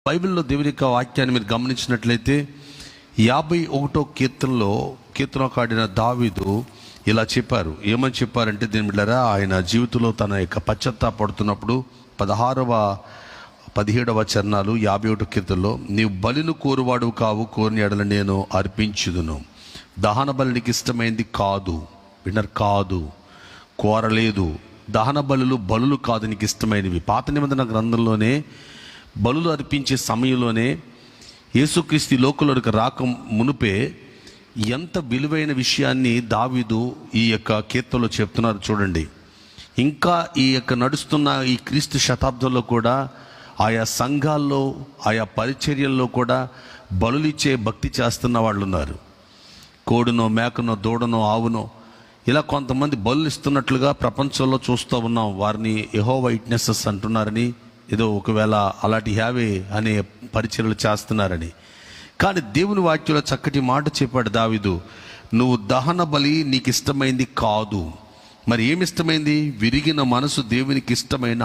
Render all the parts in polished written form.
బైబిల్లో దేవుని యొక్క వాక్యాన్ని మీరు గమనించినట్లయితే 51వ కీర్తనలో కీర్తనకాడిన దావీదు ఇలా చెప్పారు. ఏమని చెప్పారంటే, దీని బిడ్డలారా, ఆయన జీవితంలో తన యొక్క పశ్చాత్తాపడుతున్నప్పుడు 17వ చరణాలు 51వ కీర్తనలో, నీవు బలిని కోరువాడు కావు, కోరిన ఎడల నేను అర్పించుదును. దహన బలికి ఇష్టమైంది కాదు, విన్నర్ కాదు, కోరలేదు. దహన బలులు కాదు నీకు ఇష్టమైనవి. పాత నిబంధన గ్రంథంలోనే బలులు అర్పించే సమయంలోనే యేసుక్రీస్తు లోకంలోకి రాక మునుపే ఎంత విలువైన విషయాన్ని దావీదు ఈ యొక్క కీర్తనలో చెప్తున్నారు చూడండి. ఇంకా ఈ యొక్క నడుస్తున్న ఈ క్రీస్తు శతాబ్దంలో కూడా ఆయా సంఘాల్లో, ఆయా పరిచర్యల్లో కూడా బలులిచ్చే భక్తి చేస్తున్న వాళ్ళు ఉన్నారు. కోడునో, మేకనో, దూడనో, ఆవునో ఇలా కొంతమంది బలులు ఇస్తున్నట్లుగా ప్రపంచంలో చూస్తూ ఉన్నాం. వారిని యెహోవా విట్నెసెస్ అంటున్నారని, ఏదో ఒకవేళ అలాంటి హ్యావే అనే పరిచర్యలు చేస్తున్నారని. కానీ దేవుని వాక్యంలో చక్కటి మాట చెప్పాడు దావీదు, నువ్వు దహన బలి నీకు ఇష్టమైంది కాదు. మరి ఏమి ఇష్టమైంది? విరిగిన మనసు దేవునికి ఇష్టమైన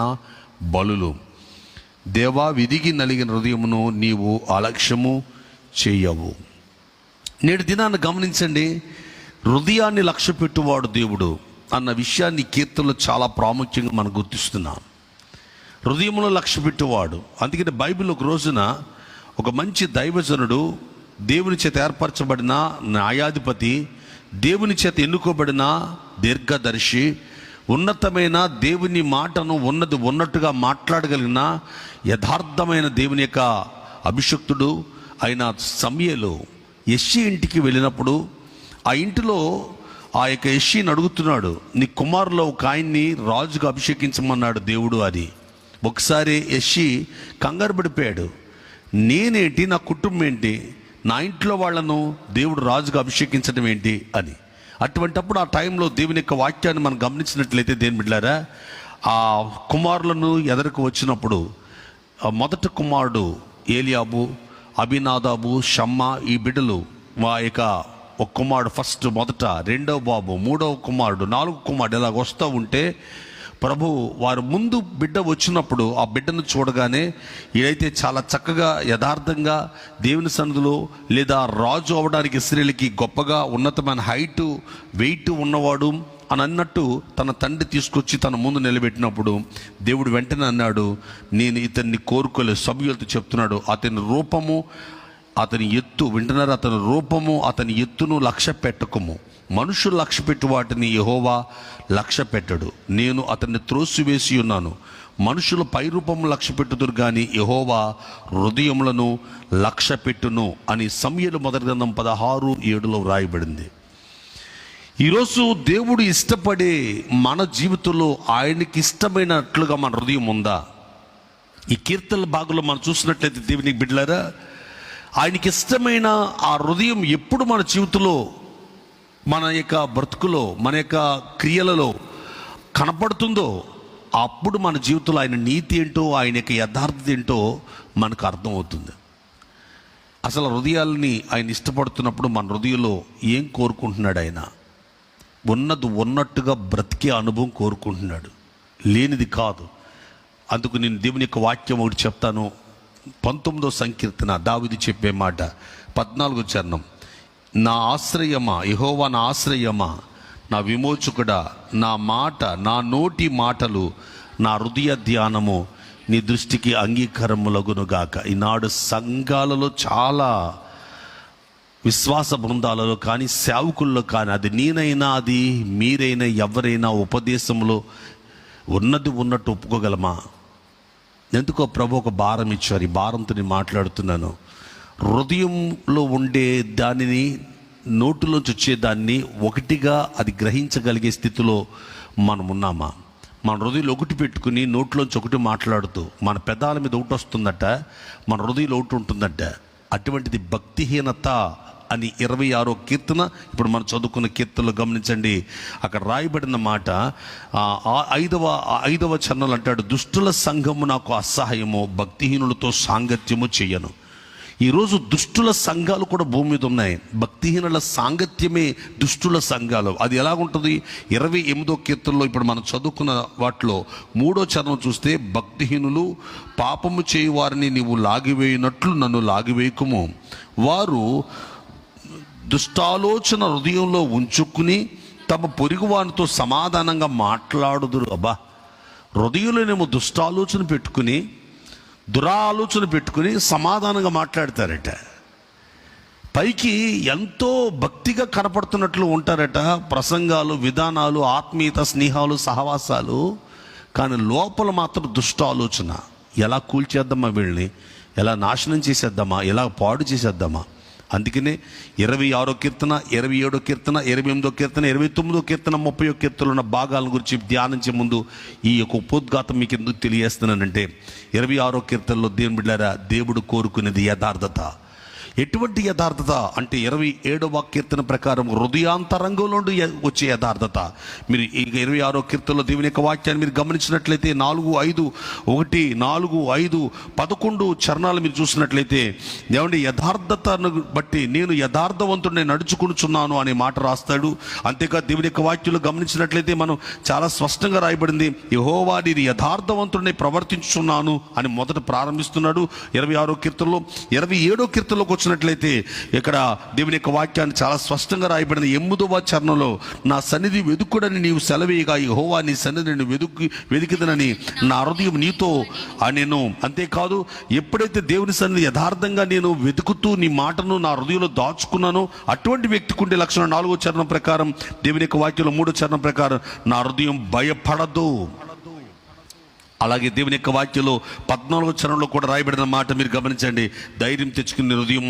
బలులు. దేవా, విరిగి నలిగిన హృదయమును నీవు అలక్ష్యము చేయవు. నేడు దినాన్ని గమనించండి, హృదయాన్ని లక్ష్య పెట్టువాడు దేవుడు అన్న విషయాన్ని కీర్తనలో చాలా ప్రాముఖ్యంగా మనం గుర్తిస్తున్నాం. హృదయంలో లక్ష్య పెట్టువాడు. అందుకని బైబిల్ ఒక రోజున ఒక మంచి దైవజనుడు, దేవుని చేత ఏర్పరచబడిన న్యాయాధిపతి, దేవుని చేత ఎన్నుకోబడిన దీర్ఘదర్శి, ఉన్నతమైన దేవుని మాటను ఉన్నది ఉన్నట్టుగా మాట్లాడగలిగిన యథార్థమైన దేవుని యొక్క అభిషక్తుడు అయిన సమూయేలు యెష్షయి ఇంటికి వెళ్ళినప్పుడు, ఆ ఇంటిలో ఆ యొక్క యెష్షయిని అడుగుతున్నాడు, నీ కుమారులో ఒక ఆయన్ని రాజుగా అభిషేకించమన్నాడు దేవుడు అని. ఒకసారి యెష్షయి కంగారు పడిపోయాడు. నేనేంటి, నా కుటుంబం ఏంటి, నా ఇంట్లో వాళ్ళను దేవుడు రాజుగా అభిషేకించడం ఏంటి అని. అటువంటప్పుడు ఆ టైంలో దేవుని యొక్క వాక్యాన్ని మనం గమనించినట్లయితే, దేని బిడ్డలారా, ఆ కుమారులను ఎదరకు వచ్చినప్పుడు మొదటి కుమారుడు ఏలియాబు, అబీనాదాబు, షమ్మా, ఈ బిడ్డలు మా యొక్క ఒక కుమారుడు ఫస్ట్ మొదట, రెండవ బాబు, మూడవ కుమారుడు, 4వ కుమారుడు ఇలా వస్తూ ఉంటే, ప్రభు వారు ముందు బిడ్డ వచ్చినప్పుడు ఆ బిడ్డను చూడగానే ఏదైతే చాలా చక్కగా యథార్థంగా దేవుని సన్నిధిలో లేదా రాజు అవడానికి ఇశ్రాయేలుకి గొప్పగా ఉన్నతమైన హైటు, వెయిట్ ఉన్నవాడు అని అన్నట్టు తన తండ్రి తీసుకొచ్చి తన ముందు నిలబెట్టినప్పుడు దేవుడు వెంటనే అన్నాడు, నేను ఇతన్ని కోరుకోలేదు. సమూయేలుతో చెప్తున్నాడు, అతని రూపము, అతని ఎత్తు, వింటున్నారు, అతని రూపము, అతని ఎత్తును లక్ష్య పెట్టకము. మనుషులు లక్ష్య పెట్టు వాటిని యెహోవా లక్ష్య పెట్టడు. నేను అతన్ని త్రోసివేసి ఉన్నాను. మనుషులు పైరూపము లక్ష్య పెట్టుదురు కానీ యెహోవా హృదయములను లక్ష్య పెట్టును అని సమూయేలు మొదటి గ్రంథం 16:7 వ్రాయబడింది. ఈరోజు దేవుడు ఇష్టపడే మన జీవితంలో ఆయనకి ఇష్టమైనట్లుగా మన హృదయం ఉందా? ఈ కీర్తన భాగంలో మనం చూసినట్లయితే దేవునికి బిడ్డలారా, ఆయనకి ఇష్టమైన ఆ హృదయం ఎప్పుడు మన జీవితంలో, మన యొక్క బ్రతుకులో, మన యొక్క క్రియలలో కనపడుతుందో అప్పుడు మన జీవితంలో ఆయన నీతి ఏంటో, ఆయన యొక్క యథార్థత ఏంటో మనకు అర్థమవుతుంది. అసలు హృదయాలని ఆయన ఇష్టపడుతున్నప్పుడు మన హృదయంలో ఏం కోరుకుంటున్నాడు? ఆయన ఉన్నది ఉన్నట్టుగా బ్రతికే అనుభవం కోరుకుంటున్నాడు, లేనిది కాదు. అందుకు నేను దేవుని యొక్క వాక్యం ఒకటి చెప్తాను. 19వ సంకీర్తన దావీదు చెప్పే మాట, 14వ చరణం, నా ఆశ్రయమా యెహోవా, నా ఆశ్రయమా, నా విమోచకుడా, నా మాట, నా నోటి మాటలు, నా హృదయ ధ్యానము నీ దృష్టికి అంగీకారములగునుగాక. ఈనాడు సంఘాలలో చాలా విశ్వాస బృందాలలో కానీ సేవకుల్లో కానీ, అది నేనైనా అది మీరైనా ఎవరైనా ఉపదేశంలో ఉన్నది ఉన్నట్టు ఒప్పుకోగలమా? ఎందుకో ప్రభు ఒక భారం ఇచ్చారు. ఈ భారంతో నేను మాట్లాడుతున్నాను. హృదయంలో ఉండే దానిని, నోటులోంచి వచ్చేదాన్ని ఒకటిగా అది గ్రహించగలిగే స్థితిలో మనం ఉన్నామా? మన హృదయంలో ఒకటి పెట్టుకుని నోట్లోంచి ఒకటి మాట్లాడుతూ మన పెదాల మీద ఒకటి వస్తుందట, మన హృదయంలో ఒకటి ఉంటుందట. అటువంటిది భక్తిహీనత అని 26వ కీర్తన, ఇప్పుడు మనం చదువుకున్న కీర్తనలో గమనించండి. అక్కడ రాయబడిన మాట 5వ చరణంలో అంటాడు, దుష్టుల సంఘము నాకు అసహ్యము, భక్తిహీనులతో సాంగత్యము చెయ్యను. ఈరోజు దుష్టుల సంఘాలు కూడా భూమి మీద ఉన్నాయి. భక్తిహీనుల సాంగత్యమే దుష్టుల సంఘాలు. అది ఎలాగుంటుంది? 28వ కీర్తనలో ఇప్పుడు మనం చదువుకున్న వాటిలో 3వ చరణం చూస్తే, భక్తిహీనులు పాపము చేయు వారిని నీవు లాగివేయునట్లు నన్ను లాగివేయకుము. వారు దుష్టాలోచన హృదయంలో ఉంచుకుని తమ పొరుగు వారితో సమాధానంగా మాట్లాడుదురు. అబ్బా, హృదయంలోనేమో దుష్టాలోచన పెట్టుకుని, దురాలోచన పెట్టుకుని సమాధానంగా మాట్లాడతారట. పైకి ఎంతో భక్తిగా కనపడుతున్నట్లు ఉంటారట, ప్రసంగాలు, విధానాలు, ఆత్మీయత, స్నేహాలు, సహవాసాలు. కానీ లోపల మాత్రం దుష్ట ఆలోచన. ఎలా కూల్చేద్దామా వీళ్ళని, ఎలా నాశనం చేసేద్దామా, ఎలా పాడు చేసేద్దామా. అందుకనే 26వ కీర్తన, 27వ కీర్తన, 28వ కీర్తన, 29వ కీర్తన, 30వ కీర్తనలో ఉన్న భాగాల గురించి ధ్యానించే ముందు ఈ యొక్క ఉపోద్ఘాతం మీకు ఎందుకు తెలియజేస్తున్నానంటే, 26వ కీర్తనలో దేవుని బిడ్డలారా, దేవుడు కోరుకునేది యథార్థత. ఎటువంటి యథార్థత అంటే 27వ కీర్తన ప్రకారం హృదయాంతరంగంలో వచ్చే యథార్థత. మీరు ఈ 26వ కీర్తనలో దేవుని యొక్క వాక్యాన్ని మీరు గమనించినట్లయితే 4, 5, 1, 4, 5, 11 చరణాలు మీరు చూసినట్లయితే, ఏమంటే యథార్థతను బట్టి నేను యథార్థవంతుడిని నడుచుకుంటున్నాను అనే మాట రాస్తాడు. అంతేకాదు దేవుని యొక్క వాక్యంలో గమనించినట్లయితే మనం చాలా స్పష్టంగా రాయబడింది, యెహోవా నేను యథార్థవంతుడిని ప్రవర్తించుచున్నాను అని మొదట ప్రారంభిస్తున్నాడు 26వ కీర్తనలో. 27వ కీర్తనలోకి వచ్చినట్లయితే ఇక్కడ దేవుని యొక్క వాక్యాన్ని చాలా స్పష్టంగా రాయబడింది. 8వ చరణంలో, నా సన్నిధి వెదుకుడని నీవు సెలవేయగా యెహోవా నీ సన్నిధిని వెదికిదనని నా హృదయం నీతో అనెను. అంతేకాదు, ఎప్పుడైతే దేవుని సన్నిధి యథార్థంగా నేను వెతుకుతూ నీ మాటను నా హృదయంలో దాచుకున్నానో అటువంటి వ్యక్తికి ఉండే లక్షణం 4వ చరణం ప్రకారం, దేవుని యొక్క వాక్యంలో 3వ చరణం ప్రకారం, నా హృదయం భయపడదు. అలాగే దేవుని యొక్క వాక్యంలో 14వ చరణంలో కూడా రాయబడిన మాట మీరు గమనించండి, ధైర్యం తెచ్చుకుని హృదయం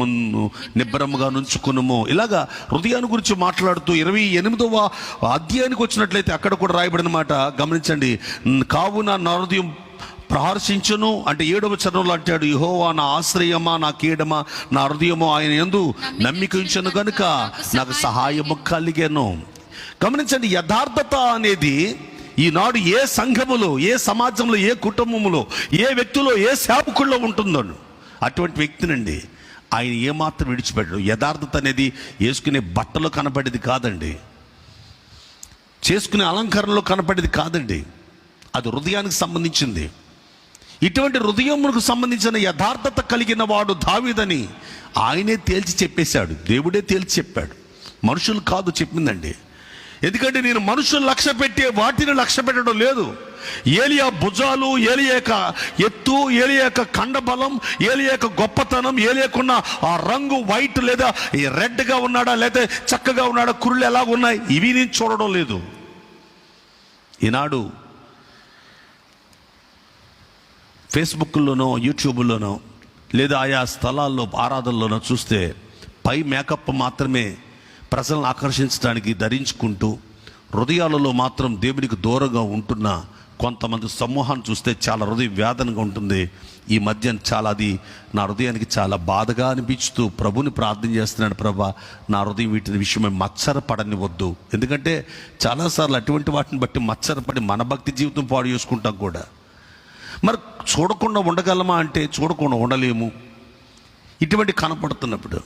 నిబ్బరముగా నుంచుకునుము. ఇలాగా హృదయాన్ని గురించి మాట్లాడుతూ 28వ అధ్యాయానికి వచ్చినట్లయితే అక్కడ కూడా రాయబడిన మాట గమనించండి, కావున నా హృదయం ప్రహర్షించును అంటే 7వ చరణంలో అంటాడు, యెహోవా నా ఆశ్రయమా, నా కీడమా, నా హృదయము ఆయన యందు నమ్మిక ఉంచెను గనుక నాకు సహాయము కలిగెను. గమనించండి, యథార్థత అనేది ఈనాడు ఏ సంఘములో, ఏ సమాజంలో, ఏ కుటుంబంలో, ఏ వ్యక్తిలో, ఏ సేవకుల్లో ఉంటుందో అటువంటి వ్యక్తినండి ఆయన ఏమాత్రం విడిచిపెట్టడు. యథార్థత అనేది వేసుకునే బట్టలో కనపడేది కాదండి, చేసుకునే అలంకరణలో కనపడేది కాదండి, అది హృదయానికి సంబంధించింది. ఇటువంటి హృదయమునకు సంబంధించిన యథార్థత కలిగిన వాడు దావీదని ఆయనే తేల్చి చెప్పేశాడు. దేవుడే తేల్చి చెప్పాడు, మనుషులు కాదు చెప్పిందండి. ఎందుకంటే నేను మనుషులు లక్ష్య పెట్టే వాటిని లక్ష్య పెట్టడం లేదు. ఏలియా భుజాలు, ఏలియా యొక్క ఎత్తు, ఏలియా యొక్క కండబలం, ఏలియా యొక్క గొప్పతనం, ఏలియాకున్న ఆ రంగు వైట్ లేదా రెడ్గా ఉన్నాడా, లేదా చక్కగా ఉన్నాడా, కురులు ఎలా ఉన్నాయి, ఇవి నేను చూడడం లేదు. ఈనాడు ఫేస్బుక్లోనో, యూట్యూబ్లోనో లేదా ఆయా స్థలాల్లో ఆరాధనలోనో చూస్తే పై మేకప్ మాత్రమే ప్రజలను ఆకర్షించడానికి ధరించుకుంటూ హృదయాలలో మాత్రం దేవునికి దూరంగా ఉంటున్న కొంతమంది సమూహాన్ని చూస్తే చాలా హృదయ వేదనగా ఉంటుంది. ఈ మధ్య చాలా అది నా హృదయానికి చాలా బాధగా అనిపిస్తూ ప్రభుని ప్రార్థన చేస్తున్నాడు, ప్రభా నా హృదయం వీటి విషయమై మత్సరపడనివద్దు. ఎందుకంటే చాలాసార్లు అటువంటి వాటిని బట్టి మత్సరపడి మన భక్తి జీవితం పాడు చేసుకుంటాం కూడా. మరి చూడకుండా ఉండగలమా అంటే చూడకుండా ఉండలేము. ఇటువంటి కనపడుతున్నప్పుడు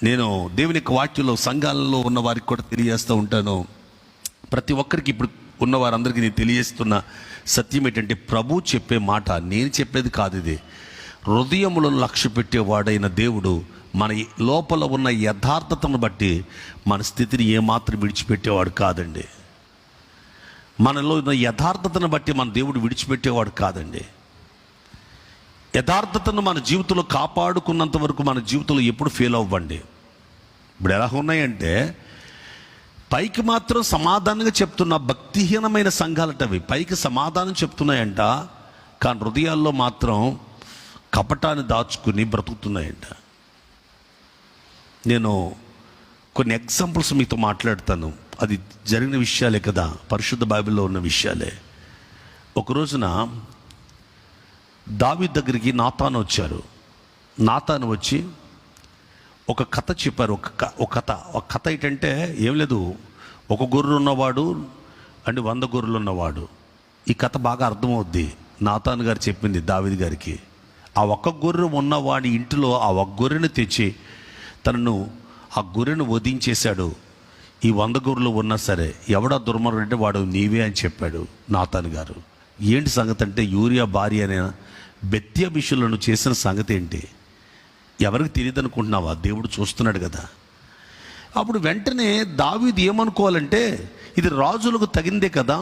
నేను దేవుని యొక్క వాక్యంలో సంఘాలలో ఉన్న వారికి కూడా తెలియజేస్తూ ఉంటాను. ప్రతి ఒక్కరికి ఇప్పుడు ఉన్న వారందరికీ నేను తెలియజేస్తున్న సత్యం ఏంటంటే, ప్రభు చెప్పే మాట నేను చెప్పేది కాదు, ఇది హృదయములను లక్ష్య పెట్టేవాడైన దేవుడు మన లోపల ఉన్న యథార్థతను బట్టి మన స్థితిని ఏమాత్రం విడిచిపెట్టేవాడు కాదండి. మనలో ఉన్న యథార్థతను బట్టి మన దేవుడు విడిచిపెట్టేవాడు కాదండి. యథార్థతను మన జీవితంలో కాపాడుకున్నంత వరకు మన జీవితంలో ఎప్పుడు ఫెయిల్ అవ్వండి. ఇప్పుడు ఎలా ఉన్నాయంటే, పైకి మాత్రం సమాధానంగా చెప్తున్న భక్తిహీనమైన సంఘాలటవి పైకి సమాధానం చెప్తున్నాయంట, కానీ హృదయాల్లో మాత్రం కపటాన్ని దాచుకుని బ్రతుకుతున్నాయంట. నేను కొన్ని ఎగ్జాంపుల్స్ మీతో మాట్లాడతాను. అది జరిగిన విషయాలే కదా, పరిశుద్ధ బైబిల్లో ఉన్న విషయాలే. ఒక రోజున దావీదు దగ్గరికి నాతాను వచ్చారు. నాతాను వచ్చి ఒక కథ చెప్పారు. ఒక కథ ఏంటంటే ఏం లేదు, ఒక గొర్రె ఉన్నవాడు అంటే 100 గొర్రెలు ఉన్నవాడు. ఈ కథ బాగా అర్థమవుద్ది. నాతాను గారు చెప్పింది దావీదు గారికి. ఆ ఒక్క గొర్రె ఉన్నవాడి ఇంటిలో ఆ ఒక్క గొర్రెను తెచ్చి తనను ఆ గొర్రెను వధించేశాడు. ఈ 100 గొర్రెలు ఉన్నా సరే ఎవడా దుర్మార్గుడు అంటే వాడు నీవే అని చెప్పాడు నాతాను గారు. ఏంటి సంగతి అంటే యూరియా భార్య అనే బెత్యభిషులను చేసిన సంగతి ఏంటి? ఎవరికి తెలియదు అనుకుంటున్నావా? దేవుడు చూస్తున్నాడు కదా. అప్పుడు వెంటనే దావీదు ఏమనుకోవాలంటే ఇది రాజులకు తగిందే కదా,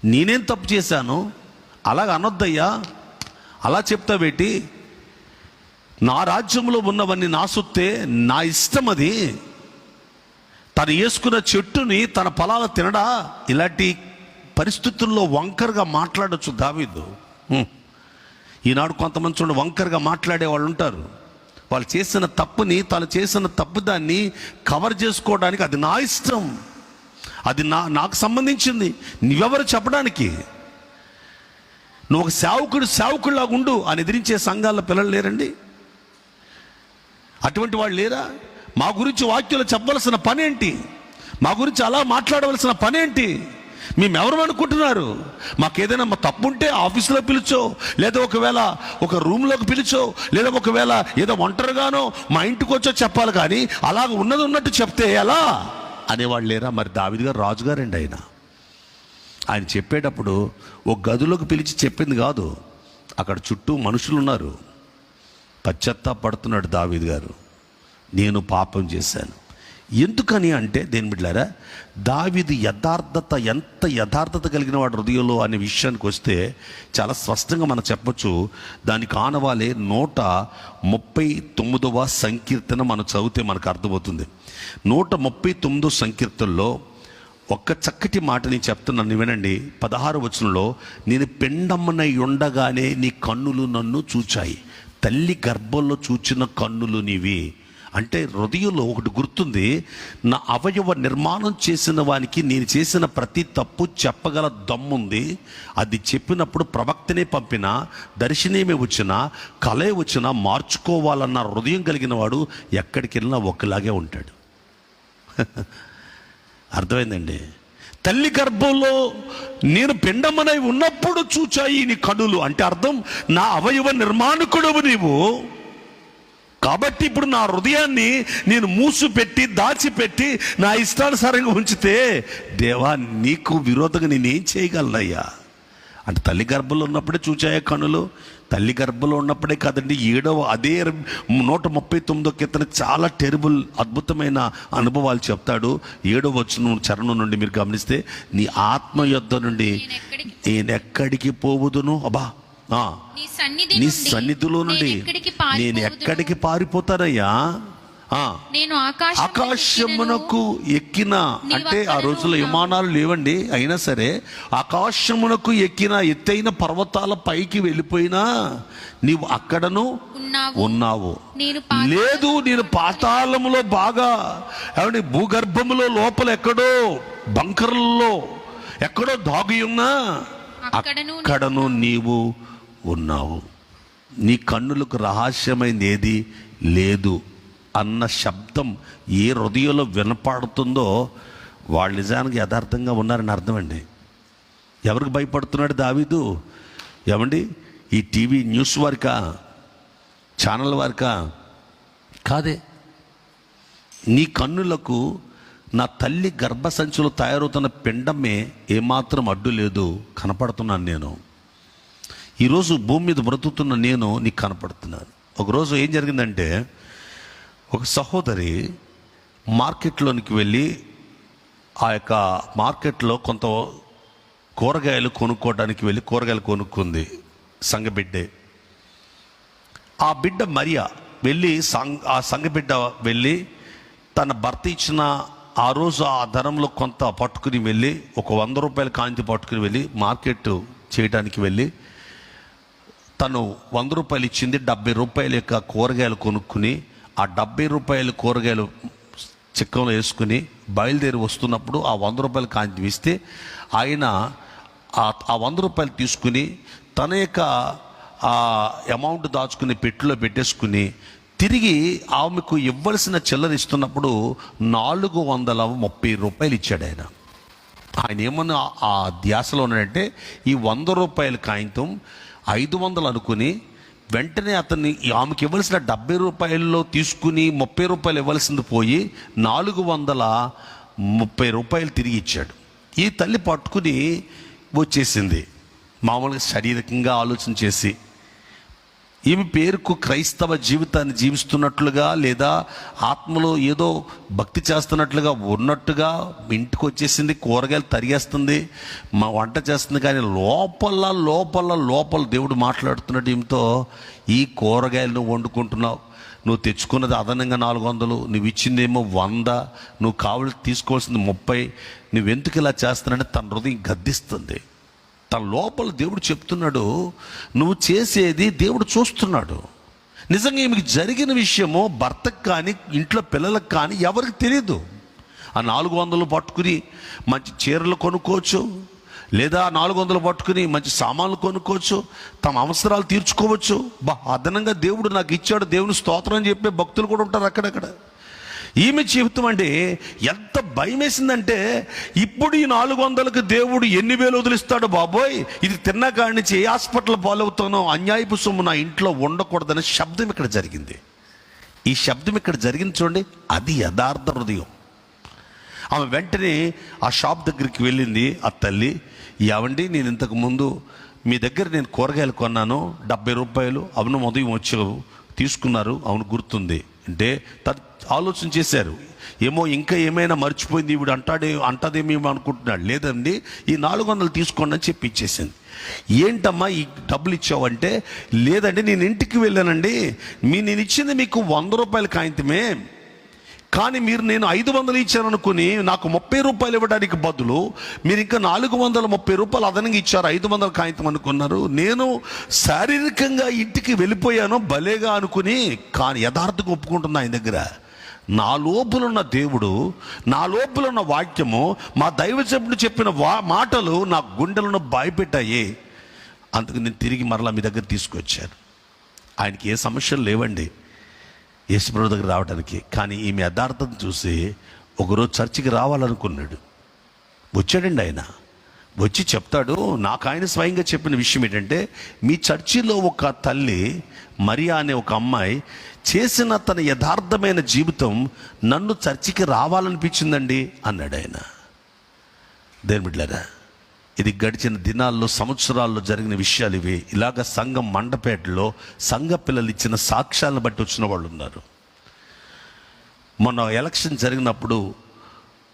నేనేం తప్పు చేశాను, అలాగ అనొద్దయ్యా, అలా చెప్తావేటి, నా రాజ్యంలో ఉన్నవన్నీ నా సొత్తే, నా ఇష్టం అది, తను వేసుకున్న చెట్టుని తన పొలాలు తినడా? ఇలాంటి పరిస్థితుల్లో వంకరగా మాట్లాడొచ్చు దావీదు. ఈనాడు కొంతమంది చూడండి వంకరగా మాట్లాడే వాళ్ళు ఉంటారు. వాళ్ళు చేసిన తప్పుని, తను చేసిన తప్పు దాన్ని కవర్ చేసుకోవడానికి అది నా ఇష్టం, అది నాకు సంబంధించింది, నువ్వెవరు చెప్పడానికి, నువ్వు ఒక సేవకుడిలాగా ఉండు అని ఎదిరించే సంఘాల్లో పిల్లలు లేరండి? అటువంటి వాళ్ళు లేరా? మా గురించి వాక్యాలు చెప్పవలసిన పనేంటి, మా గురించి అలా మాట్లాడవలసిన పనేంటి? మేమెవరు అనుకుంటున్నారు? మాకేదైనా మా తప్పు ఉంటే ఆఫీసులో పిలిచో, లేదా ఒకవేళ ఒక రూమ్లోకి పిలిచో, లేదా ఒకవేళ ఏదో ఒంటరిగానో మా ఇంటికి వచ్చో చెప్పాలి, కానీ అలాగ ఉన్నది ఉన్నట్టు చెప్తే ఎలా అనేవాళ్ళు లేరా? మరి దావీదు గారు రాజుగారండి. ఆయన చెప్పేటప్పుడు ఒక గదిలోకి పిలిచి చెప్పింది కాదు, అక్కడ చుట్టూ మనుషులు ఉన్నారు. పశ్చాత్తాపడుతున్నాడు దావీదు గారు, నేను పాపం చేశాను. ఎందుకని అంటే దేని బిడ్డలారా, దావీదు ఎంత యథార్థత కలిగిన వాడు హృదయంలో అనే విషయానికి వస్తే చాలా స్పష్టంగా మనం చెప్పొచ్చు. దానికి ఆనవాలే 139వ సంకీర్తన మనం చదివితే మనకు అర్థమవుతుంది. 139వ సంకీర్తనలో ఒక్క చక్కటి మాట నేను చెప్తున్నాను, వినండి. 16వ వచనంలో, నేను పిండమ్మనై ఉండగానే నీ కన్నులు నన్ను చూచాయి, తల్లి గర్భంలో చూచిన కన్నులు నీవి. అంటే హృదయంలో ఒకటి గుర్తుంది, నా అవయవ నిర్మాణం చేసిన వానికి నేను చేసిన ప్రతి తప్పు చెప్పగల దమ్ముంది. అది చెప్పినప్పుడు ప్రవక్తనే పంపినా, దర్శనమే వచ్చినా, కలే వచ్చినా మార్చుకోవాలన్న హృదయం కలిగిన వాడు ఎక్కడికి వెళ్ళినా ఒకలాగే ఉంటాడు. అర్థమైందండి? తల్లి గర్భంలో నేను పిండమనై ఉన్నప్పుడు చూచాయి నీ కనులు అంటే అర్థం, నా అవయవ నిర్మాణకుడవు నీవు. కాబట్టి ఇప్పుడు నా హృదయాన్ని నేను మూసిపెట్టి దాచిపెట్టి నా ఇష్టానుసారంగా ఉంచితే, దేవా నీకు విరోధంగా నేనేం చేయగలనయ్యా అంటే, తల్లి గర్భంలో ఉన్నప్పుడే చూచాయా కనులు. తల్లి గర్భంలో ఉన్నప్పుడే కాదండి, 7వ అదే 139వ కీర్తన చాలా టెరిబుల్ అద్భుతమైన అనుభవాలు చెప్తాడు. 7వ చరణం నుండి మీరు గమనిస్తే, నీ ఆత్మ యొద్ద నుండి నేనెక్కడికి పోవుదును, అబ్బా నీ సన్నిధిలో నుండి నేను ఎక్కడికి పారిపోతానయ్యా. నేను ఆకాశమునకు ఎక్కిన అంటే ఆ రోజుల్లో విమానాలు లేవండి, అయినా సరే ఆకాశమునకు ఎక్కిన ఎత్తైన పర్వతాల పైకి వెళ్ళిపోయినా నీవు అక్కడను ఉన్నావు. లేదు, నేను పాతాళములో బాగా ఏమండి భూగర్భములో లోపల ఎక్కడో బంకర్లలో ఎక్కడో దాగి ఉన్నా అక్కడను నీవు ఉన్నావు. నీ కన్నులకు రహస్యమైంది ఏది లేదు అన్న శబ్దం ఏ హృదయంలో వినపడుతుందో వాళ్ళు నిజానికి యథార్థంగా ఉన్నారని అర్థమండి. ఎవరికి భయపడుతున్నాడు దావీదు? ఏమండి, ఈ టీవీ న్యూస్ వారికా, ఛానల్ వారికా? కాదే. నీ కన్నులకు నా తల్లి గర్భసంచిలో తయారవుతున్న పిండమే ఏమాత్రం అడ్డు లేదు, కనపడుతున్నాను నేను. ఈరోజు భూమి మీద బ్రతుకుతున్న నేను నీకు కనపడుతున్నాను. ఒకరోజు ఏం జరిగిందంటే, ఒక సహోదరి మార్కెట్లోనికి వెళ్ళి ఆ యొక్క మార్కెట్లో కొంత కూరగాయలు కొనుక్కోవడానికి వెళ్ళి కూరగాయలు కొనుక్కుంది. సంఘబిడ్డే. ఆ బిడ్డ మరియా వెళ్ళి ఆ సంఘబిడ్డ వెళ్ళి తన భర్త ఇచ్చిన ఆ రోజు ఆ ధనంలో కొంత పట్టుకుని వెళ్ళి ఒక 100 రూపాయల కాంతి పట్టుకుని వెళ్ళి మార్కెట్ చేయడానికి వెళ్ళి తను 100 రూపాయలు ఇచ్చింది, 70 రూపాయల యొక్క కూరగాయలు కొనుక్కుని ఆ 70 రూపాయల కూరగాయలు చిక్కంలో వేసుకుని బయలుదేరి వస్తున్నప్పుడు ఆ 100 రూపాయల కాంతి ఇస్తే ఆయన ఆ 100 రూపాయలు తీసుకుని తన యొక్క ఆ అమౌంట్ దాచుకుని పెట్టెలో పెట్టేసుకుని తిరిగి ఆమెకు ఇవ్వాల్సిన చిల్లర ఇస్తున్నప్పుడు 430 రూపాయలు ఇచ్చాడు ఆయన. ఆయన ఏమన్నా ఆ ధ్యాసలో ఉన్నాడంటే, ఈ 100 రూపాయల కాగితం 500 అనుకుని వెంటనే అతన్ని ఆమెకి ఇవ్వాల్సిన 70 రూపాయల్లో తీసుకుని 30 రూపాయలు ఇవ్వాల్సింది పోయి 430 రూపాయలు తిరిగి ఇచ్చాడు. ఈ తల్లి పట్టుకుని వచ్చేసింది, మామూలుగా శారీరకంగా ఆలోచన చేసి. ఈమె పేరుకు క్రైస్తవ జీవితాన్ని జీవిస్తున్నట్లుగా లేదా ఆత్మలో ఏదో భక్తి చేస్తున్నట్లుగా ఉన్నట్టుగా ఇంటికి వచ్చేసింది, కూరగాయలు తరిగేస్తుంది, మా వంట చేస్తుంది. కానీ లోపల దేవుడు మాట్లాడుతున్నాడు ఈమెతో, ఈ కూరగాయలు నువ్వు వండుకుంటున్నావు, నువ్వు తెచ్చుకున్నది అదనంగా 400, నువ్వు ఇచ్చిందేమో 100, నువ్వు కావాలి తీసుకోవాల్సింది 30, నువ్వెందుకు ఇలా చేస్తున్నాడంటే తన హృదయం గద్దిస్తుంది. తన లోపల దేవుడు చెప్తున్నాడు, నువ్వు చేసేది దేవుడు చూస్తున్నాడు. నిజంగా ఈమెకి జరిగిన విషయము భర్తకు కానీ ఇంట్లో పిల్లలకు కానీ ఎవరికి తెలియదు. ఆ 400 పట్టుకుని మంచి చీరలు కొనుక్కోవచ్చు, లేదా 400 పట్టుకుని మంచి సామాన్లు కొనుక్కోవచ్చు, తమ అవసరాలు తీర్చుకోవచ్చు. అదనంగా దేవుడు నాకు ఇచ్చాడు, దేవుని స్తోత్రం అని చెప్పే భక్తులు కూడా ఉంటారు అక్కడక్కడ. ఈమె జీవితం అంటే ఎంత భయం వేసిందంటే, ఇప్పుడు ఈ 400కి దేవుడు ఎన్ని వేలు వదిలిస్తాడు బాబోయ్, ఇది తిన్నా కాడి నుంచి ఏ హాస్పిటల్ పాలవుతానో, అన్యాయపు సొమ్ము నా ఇంట్లో ఉండకూడదనే శబ్దం ఇక్కడ జరిగింది. ఈ శబ్దం ఇక్కడ జరిగింది చూడండి, అది యథార్థ హృదయం. ఆమె వెంటనే ఆ షాప్ దగ్గరికి వెళ్ళింది. ఆ తల్లి, ఏవండి నేను ఇంతకు ముందు మీ దగ్గర నేను కూరగాయలు కొన్నాను, 70 రూపాయలు, అవును ఉదయం వచ్చావు తీసుకున్నారు, అవును గుర్తుంది అంటే ఆలోచన చేశారు. ఏమో ఇంకా ఏమైనా మర్చిపోయింది ఈవిడ అంటదేమేమో అనుకుంటున్నాడు. లేదండి, ఈ 400 తీసుకోండి అని చెప్పి ఇచ్చేసింది. ఏంటమ్మా ఈ డబ్బులు ఇచ్చావంటే, లేదండి నేను ఇంటికి వెళ్ళానండి, నేను ఇచ్చింది మీకు 100 రూపాయల కాగితమే, కానీ మీరు నేను 500 ఇచ్చాను అనుకుని నాకు 30 రూపాయలు ఇవ్వడానికి బదులు మీరు ఇంకా 430 రూపాయలు అదనంగా ఇచ్చారు, 500 కాగితం అనుకున్నారు. నేను శారీరకంగా ఇంటికి వెళ్ళిపోయాను భలేగా అనుకుని, కానీ యథార్థంగా ఒప్పుకుంటున్నా ఆయన దగ్గర. నా లోపలున్న దేవుడు, నా లోపలున్న వాక్యము, మా దైవజనుడు చెప్పిన మాటలు నా గుండెలను భయపెట్టాయి. అందుకు నేను తిరిగి మరలా మీ దగ్గర తీసుకొచ్చాను. ఆయనకి ఏ సమస్యలు లేవండి యేసుప్రభు దగ్గర రావడానికి. కానీ ఈమె యథార్థత చూసి ఒకరోజు చర్చికి రావాలనుకున్నాడు. వచ్చాడండి ఆయన. వచ్చి చెప్తాడు, నాకు ఆయన స్వయంగా చెప్పిన విషయం ఏంటంటే, మీ చర్చిలో ఒక తల్లి మరియా అనే ఒక అమ్మాయి చేసిన తన యథార్థమైన జీవితం నన్ను చర్చికి రావాలనిపించిందండి అన్నాడు ఆయన. దేని బిడ్డలారా, ఇది గడిచిన దినాల్లో సంవత్సరాల్లో జరిగిన విషయాలు ఇవి. ఇలాగ సంఘం మండపేటలో సంఘ పిల్లలు ఇచ్చిన సాక్ష్యాలను బట్టి వచ్చిన వాళ్ళు ఉన్నారు. మొన్న ఎలక్షన్ జరిగినప్పుడు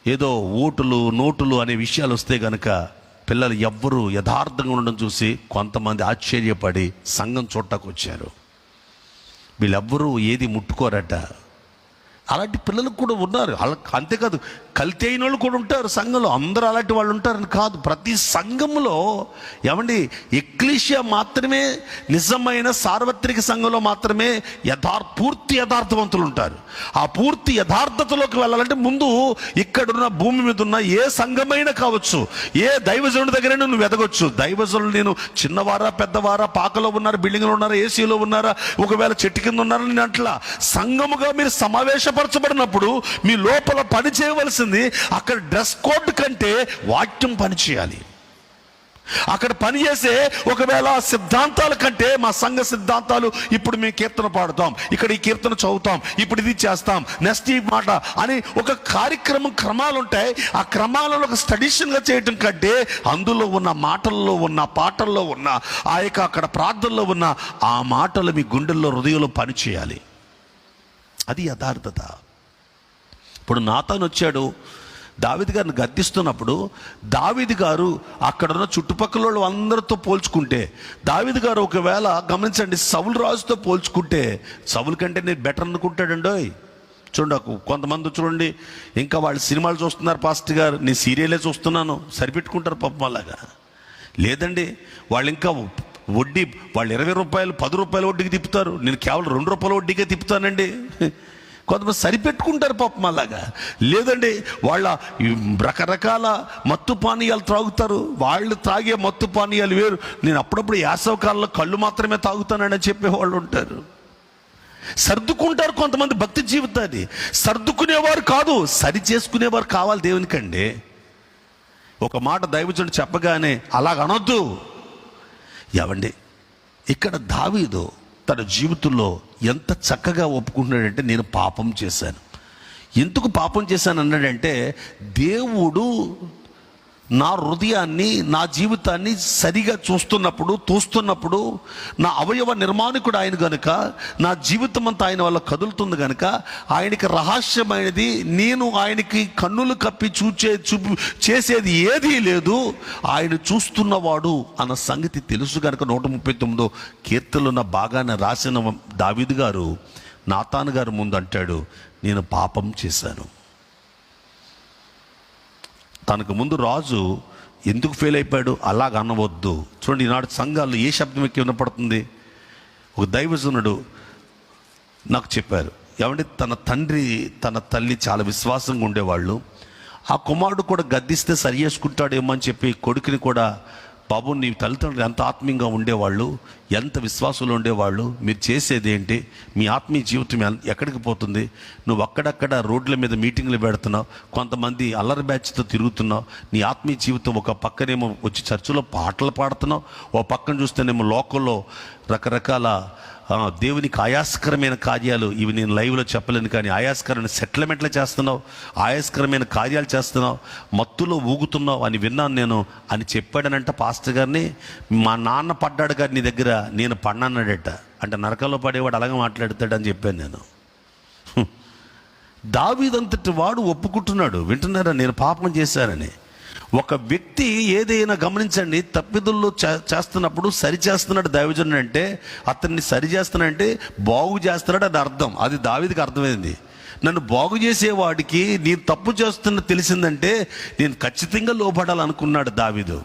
ఏదో ఓటులు నోటులు అనే విషయాలు వస్తే కనుక పిల్లలు ఎవ్వరూ యథార్థంగా ఉండడం చూసి కొంతమంది ఆశ్చర్యపడి సంఘం చూడటానికి వచ్చారు. వీళ్ళెవ్వరూ ఏది ముట్టుకోరట. అలాంటి పిల్లలు కూడా ఉన్నారు. అంతేకాదు, కల్తీ అయిన వాళ్ళు కూడా ఉంటారు సంఘంలో. అందరూ అలాంటి వాళ్ళు ఉంటారని కాదు. ప్రతి సంఘంలో ఏమండి, ఎక్లీషియా మాత్రమే నిజమైన సార్వత్రిక సంఘంలో మాత్రమే పూర్తి యథార్థవంతులు ఉంటారు. ఆ పూర్తి యథార్థతలోకి వెళ్ళాలంటే ముందు ఇక్కడున్న భూమి మీద ఉన్న ఏ సంఘమైనా కావచ్చు, ఏ దైవజనుడి దగ్గరైనా నువ్వు ఎదగొచ్చు. దైవజనులు నేను చిన్నవారా పెద్దవారా, పాకలో ఉన్నారా, బిల్డింగ్లో ఉన్నారా, ఏసీలో ఉన్నారా, ఒకవేళ చెట్టు కింద ఉన్నారా, నేను అట్లా సంఘముగా మీరు సమావేశపరచబడినప్పుడు మీ లోపల పని చేయవలసింది అక్కడ డ్రెస్ కోడ్ కంటే వాక్యం పని చేయాలి. అక్కడ పనిచేసే ఒకవేళ సిద్ధాంతాల కంటే మా సంఘ సిద్ధాంతాలు, ఇప్పుడు మేము కీర్తన పాడుతాం, ఇక్కడ ఈ కీర్తన చదువుతాం, ఇప్పుడు ఇది చేస్తాం, నెక్స్ట్ ఈ మాట అని ఒక కార్యక్రమం క్రమాలు ఉంటాయి. ఆ క్రమాలను ఒక స్టడీషన్గా చేయటం కంటే అందులో ఉన్న మాటల్లో ఉన్న పాటల్లో ఉన్న ఆ యొక్క అక్కడ ప్రార్థనలో ఉన్న ఆ మాటలు మీ గుండెల్లో హృదయంలో పని చేయాలి. అది యథార్థత. ఇప్పుడు నాతాను వచ్చాడు, దావీదు గారిని గద్దిస్తున్నప్పుడు దావీదు గారు అక్కడున్న చుట్టుపక్కల వాళ్ళు అందరితో పోల్చుకుంటే, దావీదు గారు ఒకవేళ గమనించండి సౌలు రాజుతో పోల్చుకుంటే సౌలు కంటే నేను బెటర్ అనుకుంటాడండో. చూడండి, కొంతమంది చూడండి ఇంకా వాళ్ళు సినిమాలు చూస్తున్నారు, పాస్టర్ గారు నేను సీరియలే చూస్తున్నాను సరిపెట్టుకుంటారు పాపం అలాగా. లేదండి, వాళ్ళు ఇంకా వడ్డీ, వాళ్ళు 20 రూపాయలు 10 రూపాయల వడ్డీకి తిప్పుతారు, నేను కేవలం 2 రూపాయల వడ్డీకే తిప్పుతానండి. కొంతమంది సరిపెట్టుకుంటారు పాపం అలాగా. లేదండి, వాళ్ళ రకరకాల మత్తు పానీయాలు త్రాగుతారు, వాళ్ళు తాగే మత్తు పానీయాలు వేరు, నేను అప్పుడప్పుడు వేసవకాలంలో కళ్ళు మాత్రమే తాగుతానని చెప్పేవాళ్ళు ఉంటారు. సర్దుకుంటారు కొంతమంది భక్తి జీవితాన్ని. సర్దుకునేవారు కాదు, సరి చేసుకునేవారు కావాలి దేవునికండి. ఒక మాట దైవజనుడు చెప్పగానే అలాగనొద్దు. ఏవండి, ఇక్కడ దావీదు తన జీవితంలో ఎంత చక్కగా ఒప్పుకుంటున్నాడంటే, నేను పాపం చేశాను. ఎందుకు పాపం చేశాను అన్నాడంటే, దేవుడు నా హృదయాన్ని, నా జీవితాన్ని సరిగా చూస్తున్నప్పుడు నా అవయవ నిర్మాణకుడు ఆయన గనుక, నా జీవితం అంతా ఆయన వల్ల కదులుతుంది గనుక, ఆయనకి రహస్యమైనది నేను ఆయనకి కన్నులు కప్పి చేసేది ఏదీ లేదు, ఆయన చూస్తున్నవాడు అన్న సంగతి తెలుసు గనుక 139 కీర్తనలో ఉన్న భాగాన్ని రాసిన దావీదు గారు నాతాను గారు ముందు అంటాడు, నేను పాపం చేశాను. తనకు ముందు రాజు ఎందుకు ఫెయిల్ అయిపోయాడు? అలాగ అనవద్దు. చూడండి, ఈనాడు సంఘాల్లో ఏ శబ్దం ఎక్కి వినపడుతుంది? ఒక దైవజనుడు నాకు చెప్పారు, ఏమంటే తన తండ్రి తన తల్లి చాలా విశ్వాసంగా ఉండేవాళ్ళు, ఆ కుమారుడు కూడా గద్దిస్తే సరి చేసుకుంటాడేమో అని చెప్పి కొడుకుని కూడా, బాబు నీ తల్లిదండ్రులు ఎంత ఆత్మీయంగా ఉండేవాళ్ళు, ఎంత విశ్వాసంలో ఉండేవాళ్ళు, మీరు చేసేది ఏంటి? మీ ఆత్మీయ జీవితం ఎక్కడికి పోతుంది? నువ్వు అక్కడక్కడ రోడ్ల మీద మీటింగ్లు పెడుతున్నావు, కొంతమంది అల్లరి బ్యాచ్తో తిరుగుతున్నావు, నీ ఆత్మీయ జీవితం ఒక పక్కనేమో వచ్చి చర్చిలో పాటలు పాడుతున్నావు, ఓ పక్కన చూస్తేనేమో లోకల్లో రకరకాల దేవునికి ఆయాస్కరమైన కార్యాలు, ఇవి నేను లైవ్లో చెప్పలేను కానీ ఆయాస్కరమైన సెటిల్మెంట్లు చేస్తున్నావు, ఆయాస్కరమైన కార్యాలు చేస్తున్నావు, మత్తులో ఊగుతున్నావు అని విన్నాను నేను అని చెప్పాడనంట పాస్టర్ గారిని. మా నాన్న పడ్డాడు గారు నీ దగ్గర, నేను పడినాడట. అంటే నరకంలో పడేవాడు అలాగే మాట్లాడతాడని చెప్పాను నేను. దావీదంతటి వాడు ఒప్పుకుంటున్నాడు, వింటున్నారా, నేను పాపం చేశానని. ఒక వ్యక్తి ఏదైనా గమనించండి, తప్పిదుల్లో చేస్తున్నప్పుడు సరి చేస్తున్నాడు దైవజనుడు అంటే, అతన్ని సరి చేస్తున్నాడంటే బాగు చేస్తున్నాడు అని అర్థం. అది దావీదుకి అర్థమైంది. నన్ను బాగు చేసేవాడికి నేను తప్పు చేస్తున్న తెలిసిందంటే నేను ఖచ్చితంగా లోబడాలనుకున్నాడు దావీదు.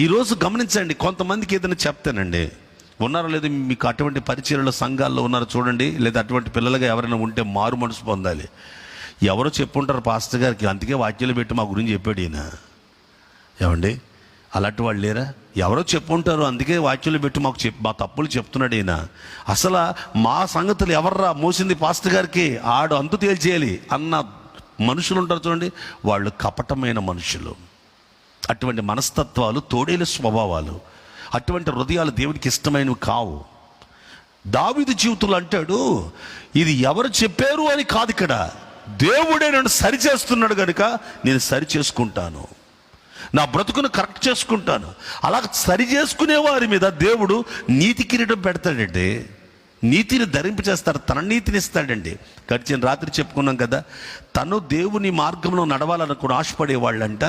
ఈరోజు గమనించండి, కొంతమందికి ఏదైనా చెప్తానండి, ఉన్నారో లేదు మీకు అటువంటి పరిచర్యల సంఘాల్లో ఉన్నారో చూడండి, లేదా అటువంటి పిల్లలుగా ఎవరైనా ఉంటే మారు మనసు పొందాలి. ఎవరో చెప్పుంటారు పాస్టర్ గారికి, అందుకే వాక్యాలు పెట్టి మా గురించి చెప్పాడు ఈయన. ఏమండి, అలాంటి వాళ్ళు లేరా? ఎవరో చెప్పుంటారు, అందుకే వాక్యాలు పెట్టి మా తప్పులు చెప్తున్నాడు ఈయన. అసలు మా సంగతులు ఎవర్రా మోసింది పాస్టర్ గారికి, ఆడు అంతు తేల్చేయాలి అన్న మనుషులు ఉంటారు చూడండి, వాళ్ళు కపటమైన మనుషులు. అటువంటి మనస్తత్వాలు, తోడేలు స్వభావాలు, అటువంటి హృదయాలు దేవునికి ఇష్టమైనవి కావు. దావీదు జీవితంలో అంటాడు, ఇది ఎవరు చెప్పారు అని కాదు, ఇక్కడ దేవుడే నన్ను సరి చేస్తున్నాడు కనుక నేను సరి చేసుకుంటాను, నా బ్రతుకును కరెక్ట్ చేసుకుంటాను. అలా సరి చేసుకునే వారి మీద దేవుడు నీతి కిరీటం పెడతాడండి, నీతిని ధరింపచేస్తాడు, తన నీతిని ఇస్తాడండి. గడిచిన రాత్రి చెప్పుకున్నాం కదా, తను దేవుని మార్గంలో నడవాలనుకుని ఆశపడే వాళ్ళంట,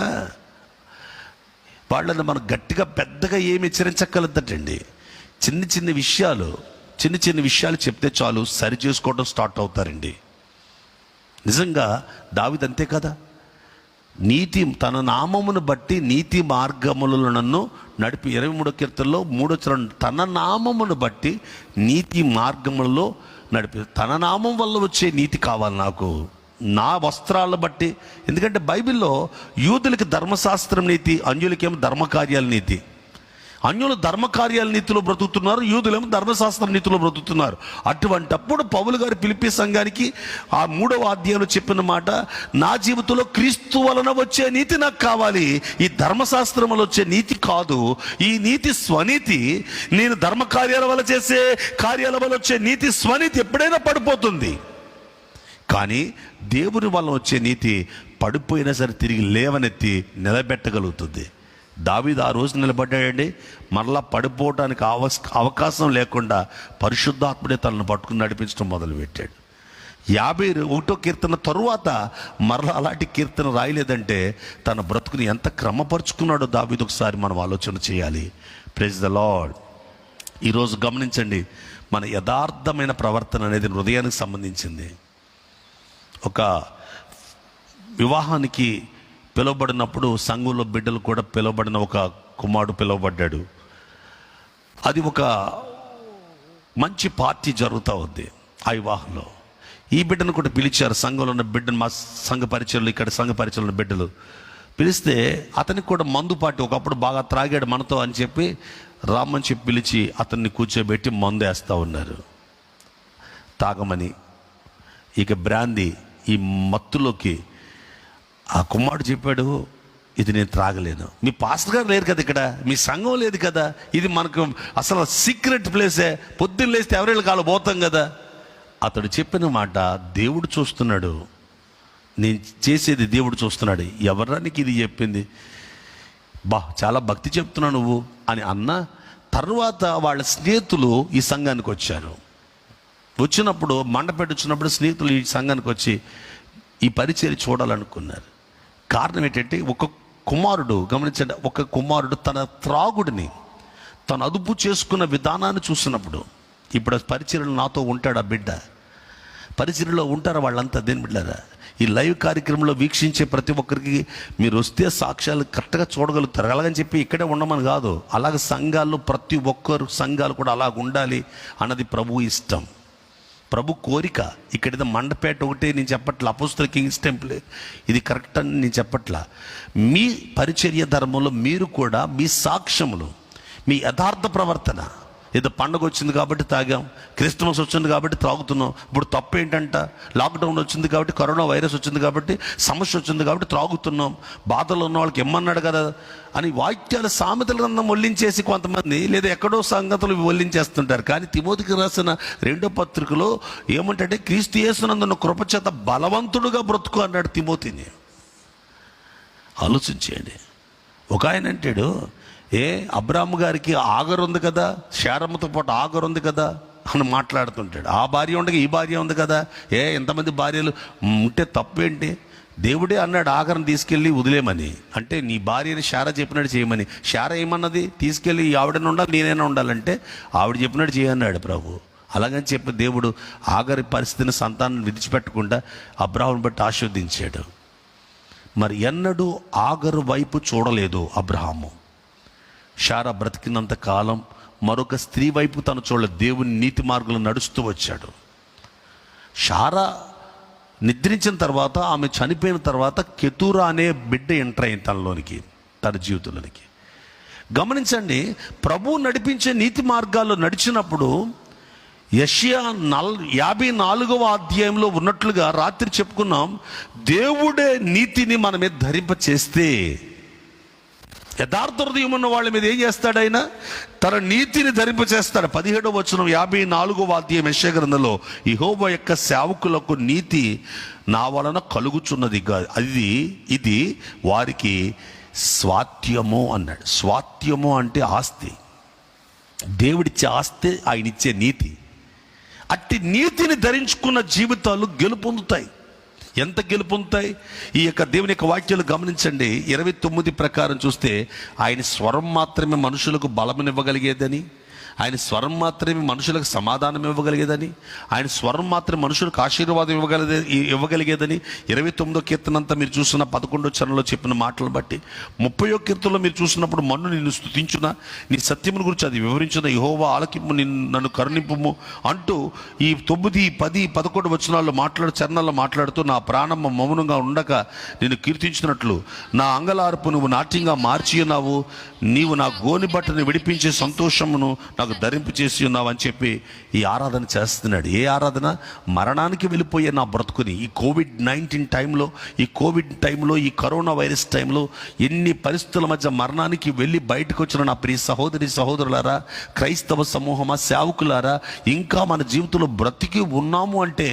వాళ్ళని మనం గట్టిగా పెద్దగా ఏమి హెచ్చరించగలదటండి. చిన్న చిన్న విషయాలు చెప్తే చాలు సరి చేసుకోవడం స్టార్ట్ అవుతారండి. నిజంగా దావీదు అంతే కదా, నీతి తన నామమును బట్టి నీతి మార్గములలో నన్ను నడిపి, 23వ కీర్తనలో 3వ వచనం, తన నామమును బట్టి నీతి మార్గములలో నడిపి. తన నామం వల్ల వచ్చే నీతి కావాలి నాకు, నా వస్త్రాలను బట్టి. ఎందుకంటే బైబిల్లో యూదులకి ధర్మశాస్త్రం నీతి, అన్యులకేమో ధర్మకార్యాల నీతి. అన్యులు ధర్మకార్యాల నీతిలో బ్రతుకుతున్నారు, యూదులేమో ధర్మశాస్త్రం నీతిలో బ్రతుకుతున్నారు. అటువంటప్పుడు పౌలు గారు ఫిలిప్పీ సంఘానికి ఆ 3వ అధ్యాయంలో చెప్పిన మాట, నా జీవితంలో క్రీస్తు వలన వచ్చే నీతి నాకు కావాలి, ఈ ధర్మశాస్త్రం వల్ల వచ్చే నీతి కాదు. ఈ నీతి స్వనీతి. నేను ధర్మకార్యాల వల్ల చేసే కార్యాల వల్ల వచ్చే నీతి స్వనీతి ఎప్పుడైనా పడిపోతుంది, కానీ దేవుని వల్ల వచ్చే నీతి పడిపోయినా సరే తిరిగి లేవనెత్తి నిలబెట్టగలుగుతుంది. దావీదు ఆ రోజు నిలబడ్డాడండి, మరలా పడిపోవడానికి అవకాశం లేకుండా పరిశుద్ధాత్ముడే తనను పట్టుకుని నడిపించడం మొదలుపెట్టాడు. 51వ కీర్తన తరువాత మరలా అలాంటి కీర్తన రాయలేదంటే తన బ్రతుకుని ఎంత క్రమపరుచుకున్నాడో దావీదు ఒకసారి మనం ఆలోచన చేయాలి. Praise the lord. ఈరోజు గమనించండి, మన యథార్థమైన ప్రవర్తన అనేది హృదయానికి సంబంధించింది. ఒక వివాహానికి పిలువబడినప్పుడు సంఘంలో బిడ్డలు కూడా పిలువబడిన ఒక కుమారుడు పిలువబడ్డాడు. అది ఒక మంచి పార్టీ జరుగుతూ ఉంది ఆ వివాహంలో. ఈ బిడ్డను కూడా పిలిచారు, సంఘంలో ఉన్న బిడ్డను, మా సంఘ పరిచయలు, ఇక్కడ సంఘ పరిచయలు ఉన్న బిడ్డలు పిలిస్తే అతనికి కూడా మందు పార్టీ, ఒకప్పుడు బాగా త్రాగాడు మనతో అని చెప్పి రామ్మని చెప్పి పిలిచి అతన్ని కూర్చోబెట్టి మందు వేస్తూ ఉన్నారు తాగమని. ఇక బ్రాందీ, ఈ మత్తులోకి ఆ కుమారుడు చెప్పాడు, ఇది నేను త్రాగలేను. మీ పాస్టర్ గారు లేరు కదా ఇక్కడ, మీ సంఘం లేదు కదా, ఇది మనకు అసలు సీక్రెట్ ప్లేసే, పొద్దున్న లేస్తే ఎవరి కాలు పోతాం కదా. అతడు చెప్పిన మాట దేవుడు చూస్తున్నాడు, నేను చేసేది దేవుడు చూస్తున్నాడు. ఎవరానికి ఇది చెప్పింది? చాలా భక్తి చెప్తున్నావు నువ్వు అని అన్న తర్వాత వాళ్ళ స్నేహితులు ఈ సంఘానికి వచ్చారు. వచ్చినప్పుడు మండపేట వచ్చినప్పుడు స్నేహితులు ఈ సంఘానికి వచ్చి ఈ పరిచర్య చూడాలనుకున్నారు. కారణం ఏంటంటే ఒక కుమారుడు, గమనించండి, ఒక కుమారుడు తన త్రాగుడిని తను అదుపు చేసుకున్న విధానాన్ని చూసినప్పుడు, ఇప్పుడు పరిచర్యలో నాతో ఉంటాడు ఆ బిడ్డ, పరిచర్యలో ఉంటారా వాళ్ళంతా? దేని బిడ్డారా? ఈ లైవ్ కార్యక్రమంలో వీక్షించే ప్రతి ఒక్కరికి మీరు వస్తే సాక్ష్యాలు కరెక్ట్గా చూడగలుగుతారు. అలాగని చెప్పి ఇక్కడే ఉండమని కాదు, అలాగ సంఘాల్లో ప్రతి ఒక్కరు సంఘాలు కూడా అలాగ ఉండాలి అన్నది ప్రభు ఇష్టం, ప్రభు కోరిక. ఇక్కడ మండపేట ఒకటే నేను చెప్పట్లా, అపోస్తల కింగ్స్ టెంపుల్ ఇది కరెక్ట్ అని నేను చెప్పట్లా. మీ పరిచర్య ధర్మంలో మీరు కూడా మీ సాక్ష్యములు, మీ యథార్థ ప్రవర్తన, ఏదో పండుగ వచ్చింది కాబట్టి తాగాం, క్రిస్మస్ వచ్చింది కాబట్టి త్రాగుతున్నాం, ఇప్పుడు తప్పు ఏంటంట, లాక్డౌన్ వచ్చింది కాబట్టి, కరోనా వైరస్ వచ్చింది కాబట్టి, సమస్య వచ్చింది కాబట్టి త్రాగుతున్నాం, బాధలో ఉన్న వాళ్ళకి ఇమ్మన్నాడు కదా అని వాక్యాలు సామెతల గ్రంథం ఒల్లించేసి కొంతమంది, లేదా ఎక్కడో సంగతులు ఒల్లించేస్తుంటారు. కానీ తిమోతికి రాసిన 2వ పత్రికలో ఏమంటే, క్రీస్తు యేసునందున్న కృపచేత బలవంతుడుగా బ్రతుకు అన్నాడు తిమోతిని. ఆలోచించేయండి. ఒక ఆయన అంటాడు, అబ్రాహాము గారికి ఆగరు ఉంది కదా, శారమ్మతో పాటు ఆగరు ఉంది కదా అని మాట్లాడుతుంటాడు. ఆ భార్య ఉండగా ఈ భార్య ఉంది కదా, ఎంతమంది భార్యలు ఉంటే తప్పేంటి? దేవుడే అన్నాడు ఆగరం తీసుకెళ్ళి వదిలేమని. అంటే నీ భార్యని శారా చెప్పినట్టు చేయమని. శారా ఏమన్నది? తీసుకెళ్ళి ఆవిడని ఉండాలి, నేనైనా ఉండాలంటే ఆవిడ చెప్పినట్టు చేయన్నాడు ప్రభు. అలాగని చెప్పి దేవుడు ఆగరి పరిస్థితిని, సంతానం విడిచిపెట్టకుండా అబ్రాహాముని బట్టి ఆశీర్వదించాడు. మరి ఎన్నడూ ఆగరు వైపు చూడలేదు అబ్రహాము. శారా బ్రతికినంత కాలం మరొక స్త్రీ వైపు తను చూడలేదు, దేవుని నీతి మార్గంలో నడుస్తూ వచ్చాడు. శారా నిద్రించిన తర్వాత, ఆమె చనిపోయిన తర్వాత కెతూరా అనే బిడ్డ ఎంటర్ అయింది తనలోనికి, తన జీవితంలోనికి. గమనించండి, ప్రభువు నడిపించే నీతి మార్గాల్లో నడిచినప్పుడు యెషయా 54వ అధ్యాయంలో ఉన్నట్లుగా రాత్రి చెప్పుకున్నాం, దేవుడే నీతిని మన మీద ధరింప చేస్తే, యథార్థ హృదయం ఉన్న వాళ్ళ మీద ఏం చేస్తాడు ఆయన? తన నీతిని ధరింప చేస్తాడు. 17వ వచనం 54వ అధ్యాయం యెషయా గ్రంథంలో, యెహోవా యొక్క సేవకులకు నీతి నా వలన కలుగుచున్నది, ఇది వారికి స్వాత్యము అన్నాడు. స్వాత్యము అంటే ఆస్తి, దేవుడిచ్చే ఆస్తి, ఆయన ఇచ్చే నీతి. అట్టి నీతిని ధరించుకున్న జీవితాలు గెలుపొందుతాయి. ఎంత గెలుపొందుతాయి? ఈ యొక్క దేవుని యొక్క వాక్యాలు గమనించండి. 29 ప్రకారం చూస్తే, ఆయన స్వరం మాత్రమే మనుషులకు బలమునివ్వగలిగేదని, ఆయన స్వరం మాత్రమే మనుషులకు సమాధానం ఇవ్వగలిగేదని, ఆయన స్వరం మాత్రమే మనుషులకు ఆశీర్వాదం ఇవ్వగలిగేదని 29వ కీర్తనంతా మీరు చూసిన 11వ చరణంలో చెప్పిన మాటలను బట్టి, 30వ కీర్తనలో మీరు చూసినప్పుడు, మన్ను నిన్ను స్తుతించునా, నీ సత్యమును గురించి అది వివరించిన, యెహోవా ఆలకింపు, నన్ను కరుణింపుము అంటూ ఈ 9, 10, 11 వచనాల్లో చరణాల్లో మాట్లాడుతూ, నా ప్రాణమ్మ మౌనంగా ఉండక నేను కీర్తించినట్లు నా అంగలార్పు నువ్వు నాట్యంగా మార్చి ఉన్నావు, నీవు నా గోని బట్టను విడిపించే సంతోషమును నాకు ధరింపు చేసి ఉన్నావు అని చెప్పి ఈ ఆరాధన చేస్తున్నాడు. ఏ ఆరాధన? మరణానికి వెళ్ళిపోయే నా బ్రతుకుని, ఈ కోవిడ్-19 టైంలో, ఈ కరోనా వైరస్ టైంలో ఎన్ని పరిస్థితుల మధ్య మరణానికి వెళ్ళి బయటకు వచ్చిన నా ప్రియ సహోదరులారా, క్రైస్తవ సమూహమా, సేవకులారా, ఇంకా మన జీవితంలో బ్రతికి ఉన్నాము అంటే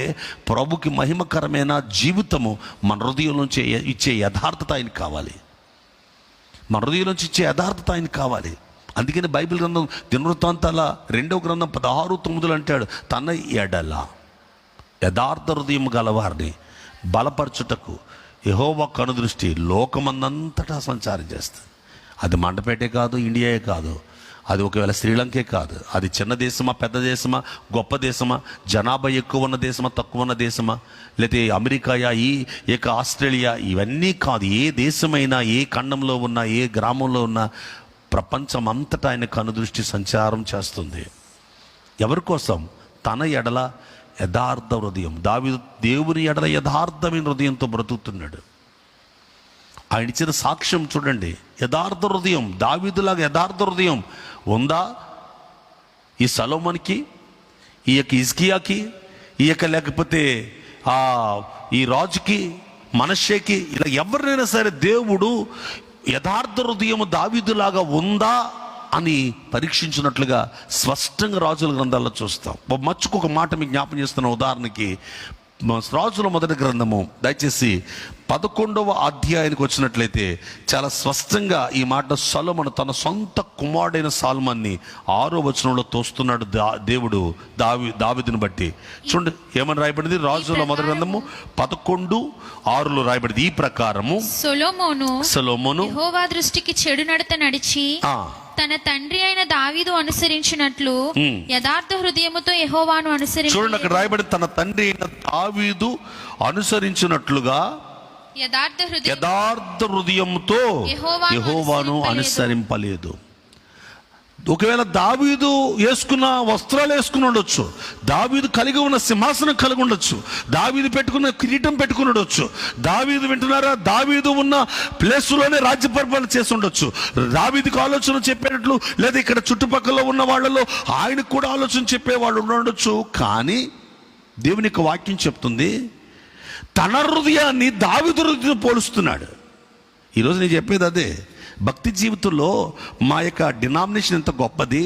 ప్రభుకి మహిమకరమైన జీవితము మన హృదయం నుంచి ఇచ్చే యథార్థత ఆయనకు కావాలి. మన హృదయం నుంచి ఇచ్చే యథార్థత ఆయనకు కావాలి. అందుకని బైబిల్ గ్రంథం దినవృత్తాంతాల 2వ గ్రంథం 16:9 అంటాడు, తన ఎడల యథార్థ హృదయం గలవారిని బలపరచుటకు యెహోవా కనుదృష్టి లోకమందంతటా సంచారం చేస్తుంది. అది మండపేటే కాదు, ఇండియాయే కాదు, అది ఒకవేళ శ్రీలంకే కాదు, అది చిన్న దేశమా, పెద్ద దేశమా, గొప్ప దేశమా, జనాభా ఎక్కువ ఉన్న దేశమా, తక్కువ ఉన్న దేశమా, లేకపోతే అమెరికాయా, ఈ ఆస్ట్రేలియా, ఇవన్నీ కాదు. ఏ దేశమైనా, ఏ ఖండంలో ఉన్నా, ఏ గ్రామంలో ఉన్నా, ప్రపంచం అంతటా ఆయన కనుదృష్టి సంచారం చేస్తుంది. ఎవరి కోసం? తన ఎడల యథార్థ హృదయం. దావీదు దేవుని ఎడల యథార్థమైన హృదయంతో బ్రతుకుతున్నాడు. ఆయన ఇచ్చిన సాక్ష్యం చూడండి, యథార్థ హృదయం. దావీదులాగా యథార్థ హృదయం ఉందా ఈ సొలొమోనుకి, ఈ యొక్క హిజ్కియాకి, ఈ యొక్క లేకపోతే ఈ రాజుకి, మనష్షేకి, ఇలా ఎవరినైనా సరే దేవుడు యథార్థ హృదయం దావీదులాగా ఉందా అని పరీక్షించినట్లుగా స్పష్టంగా రాజుల గ్రంథాల్లో చూస్తాం. మచ్చుకు ఒక మాట మీకు జ్ఞాపం చేస్తున్న, ఉదాహరణకి రాజుల మొదటి గ్రంథము దయచేసి 11వ అధ్యాయానికి వచ్చినట్లయితే చాలా స్పష్టంగా ఈ మాట సొలొమోను తన సొంత కుమారుడైన సాల్మన్ని 6వ వచనంలో తోస్తున్నాడు దేవుడు దావీదుని బట్టి. చూడండి ఏమని రాయబడింది, రాజుల మొదటి గ్రంథము 11:6లో రాయబడింది, ఈ ప్రకారము సొలొమోను యెహోవా దృష్టికి చెడు నడత నడిచి తన తండ్రి అయిన దావీదు అనుసరించినట్లు యథార్థ హృదయముతో యెహోవాను అనుసరించి. చూడండి అక్కడ రాయబడి, తన తండ్రి అయిన దావీదు అనుసరించినట్లుగా యథార్థ హృదయంతో యెహోవాను అనుసరింపలేదు. ఒకవేళ దావీదు వేసుకున్న వస్త్రాలు వేసుకుని ఉండొచ్చు, దావీదు కలిగి ఉన్న సింహాసనం కలిగి ఉండొచ్చు, దావీదు పెట్టుకున్న కిరీటం పెట్టుకుని ఉండొచ్చు, దావీదు వింటున్నారా, దావీదు ఉన్న ప్లేసులోనే రాజ్య పరిపాలన చేసి ఉండొచ్చు, దావీదుకు ఆలోచన చెప్పేటట్లు లేదా ఇక్కడ చుట్టుపక్కల ఉన్న వాళ్ళలో ఆయనకు కూడా ఆలోచన చెప్పే వాళ్ళు ఉండొచ్చు. కానీ దేవుని యొక్క వాక్యం చెప్తుంది, తన హృదయాన్ని దావీదు హృదయం పోలుస్తున్నాడు. ఈరోజు నేను చెప్పేది అదే. భక్తి జీవితంలో మా యొక్క డినామినేషన్ ఎంత గొప్పది,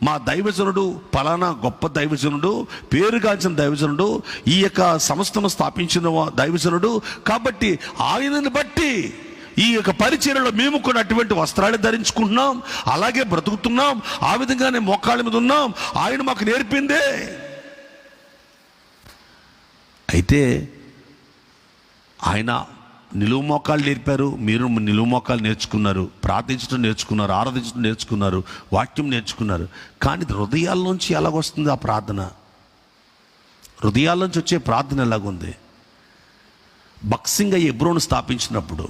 మా దైవజనుడు ఫలానా గొప్ప దైవజనుడు, పేరుగాంచిన దైవజనుడు, ఈ యొక్క సంస్థను స్థాపించిన దైవజనుడు, కాబట్టి ఆయనను బట్టి ఈ యొక్క పరిచర్యలో మేము కూడా అటువంటి వస్త్రాలు ధరించుకుంటున్నాం, అలాగే బ్రతుకుతున్నాం, ఆ విధంగానే మోకాళ్ళ మీద ఉన్నాం, ఆయన మాకు నేర్పిందే. అయితే ఆయన నిలువు మోకాలు నేర్పారు, మీరు నిలువు మోకాలు నేర్చుకున్నారు, ప్రార్థించడం నేర్చుకున్నారు, ఆరాధించడం నేర్చుకున్నారు, వాక్యం నేర్చుకున్నారు. కానీ హృదయాల్లోంచి ఎలాగొస్తుంది ఆ ప్రార్థన? హృదయాల్లోంచి వచ్చే ప్రార్థన ఎలాగుంది? బక్సింగ్ ఎబ్రోను స్థాపించినప్పుడు,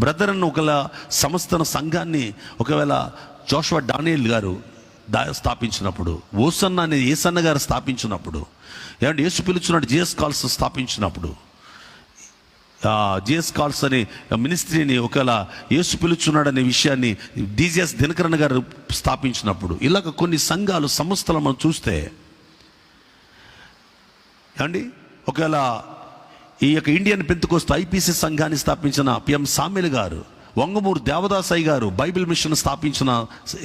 బ్రదర్ అన్న ఒకవేళ సంస్థన సంఘాన్ని ఒకవేళ జోషువా డానియేల్ గారు స్థాపించినప్పుడు, ఓసన్న అనే ఏసన్న గారు స్థాపించినప్పుడు, ఏమంటే యేసు పిలుచున్నాడు జిఎస్ కాల్స్ స్థాపించినప్పుడు, జిఎస్ కాల్స్ అనే మినిస్ట్రీని ఒకవేళ యేసు పిలుచున్నాడు అనే విషయాన్ని డిజిఎస్ దినకరణ గారు స్థాపించినప్పుడు, ఇలాగ కొన్ని సంఘాలు సంస్థలు మనం చూస్తే ఏమండి, ఒకవేళ ఈ యొక్క ఇండియన్ పెంతెకోస్తు ఐపీసీ సంఘాన్ని స్థాపించిన పిఎం సామెల్ గారు, వంగమూరు దేవదాసయ్య గారు బైబిల్ మిషన్ స్థాపించిన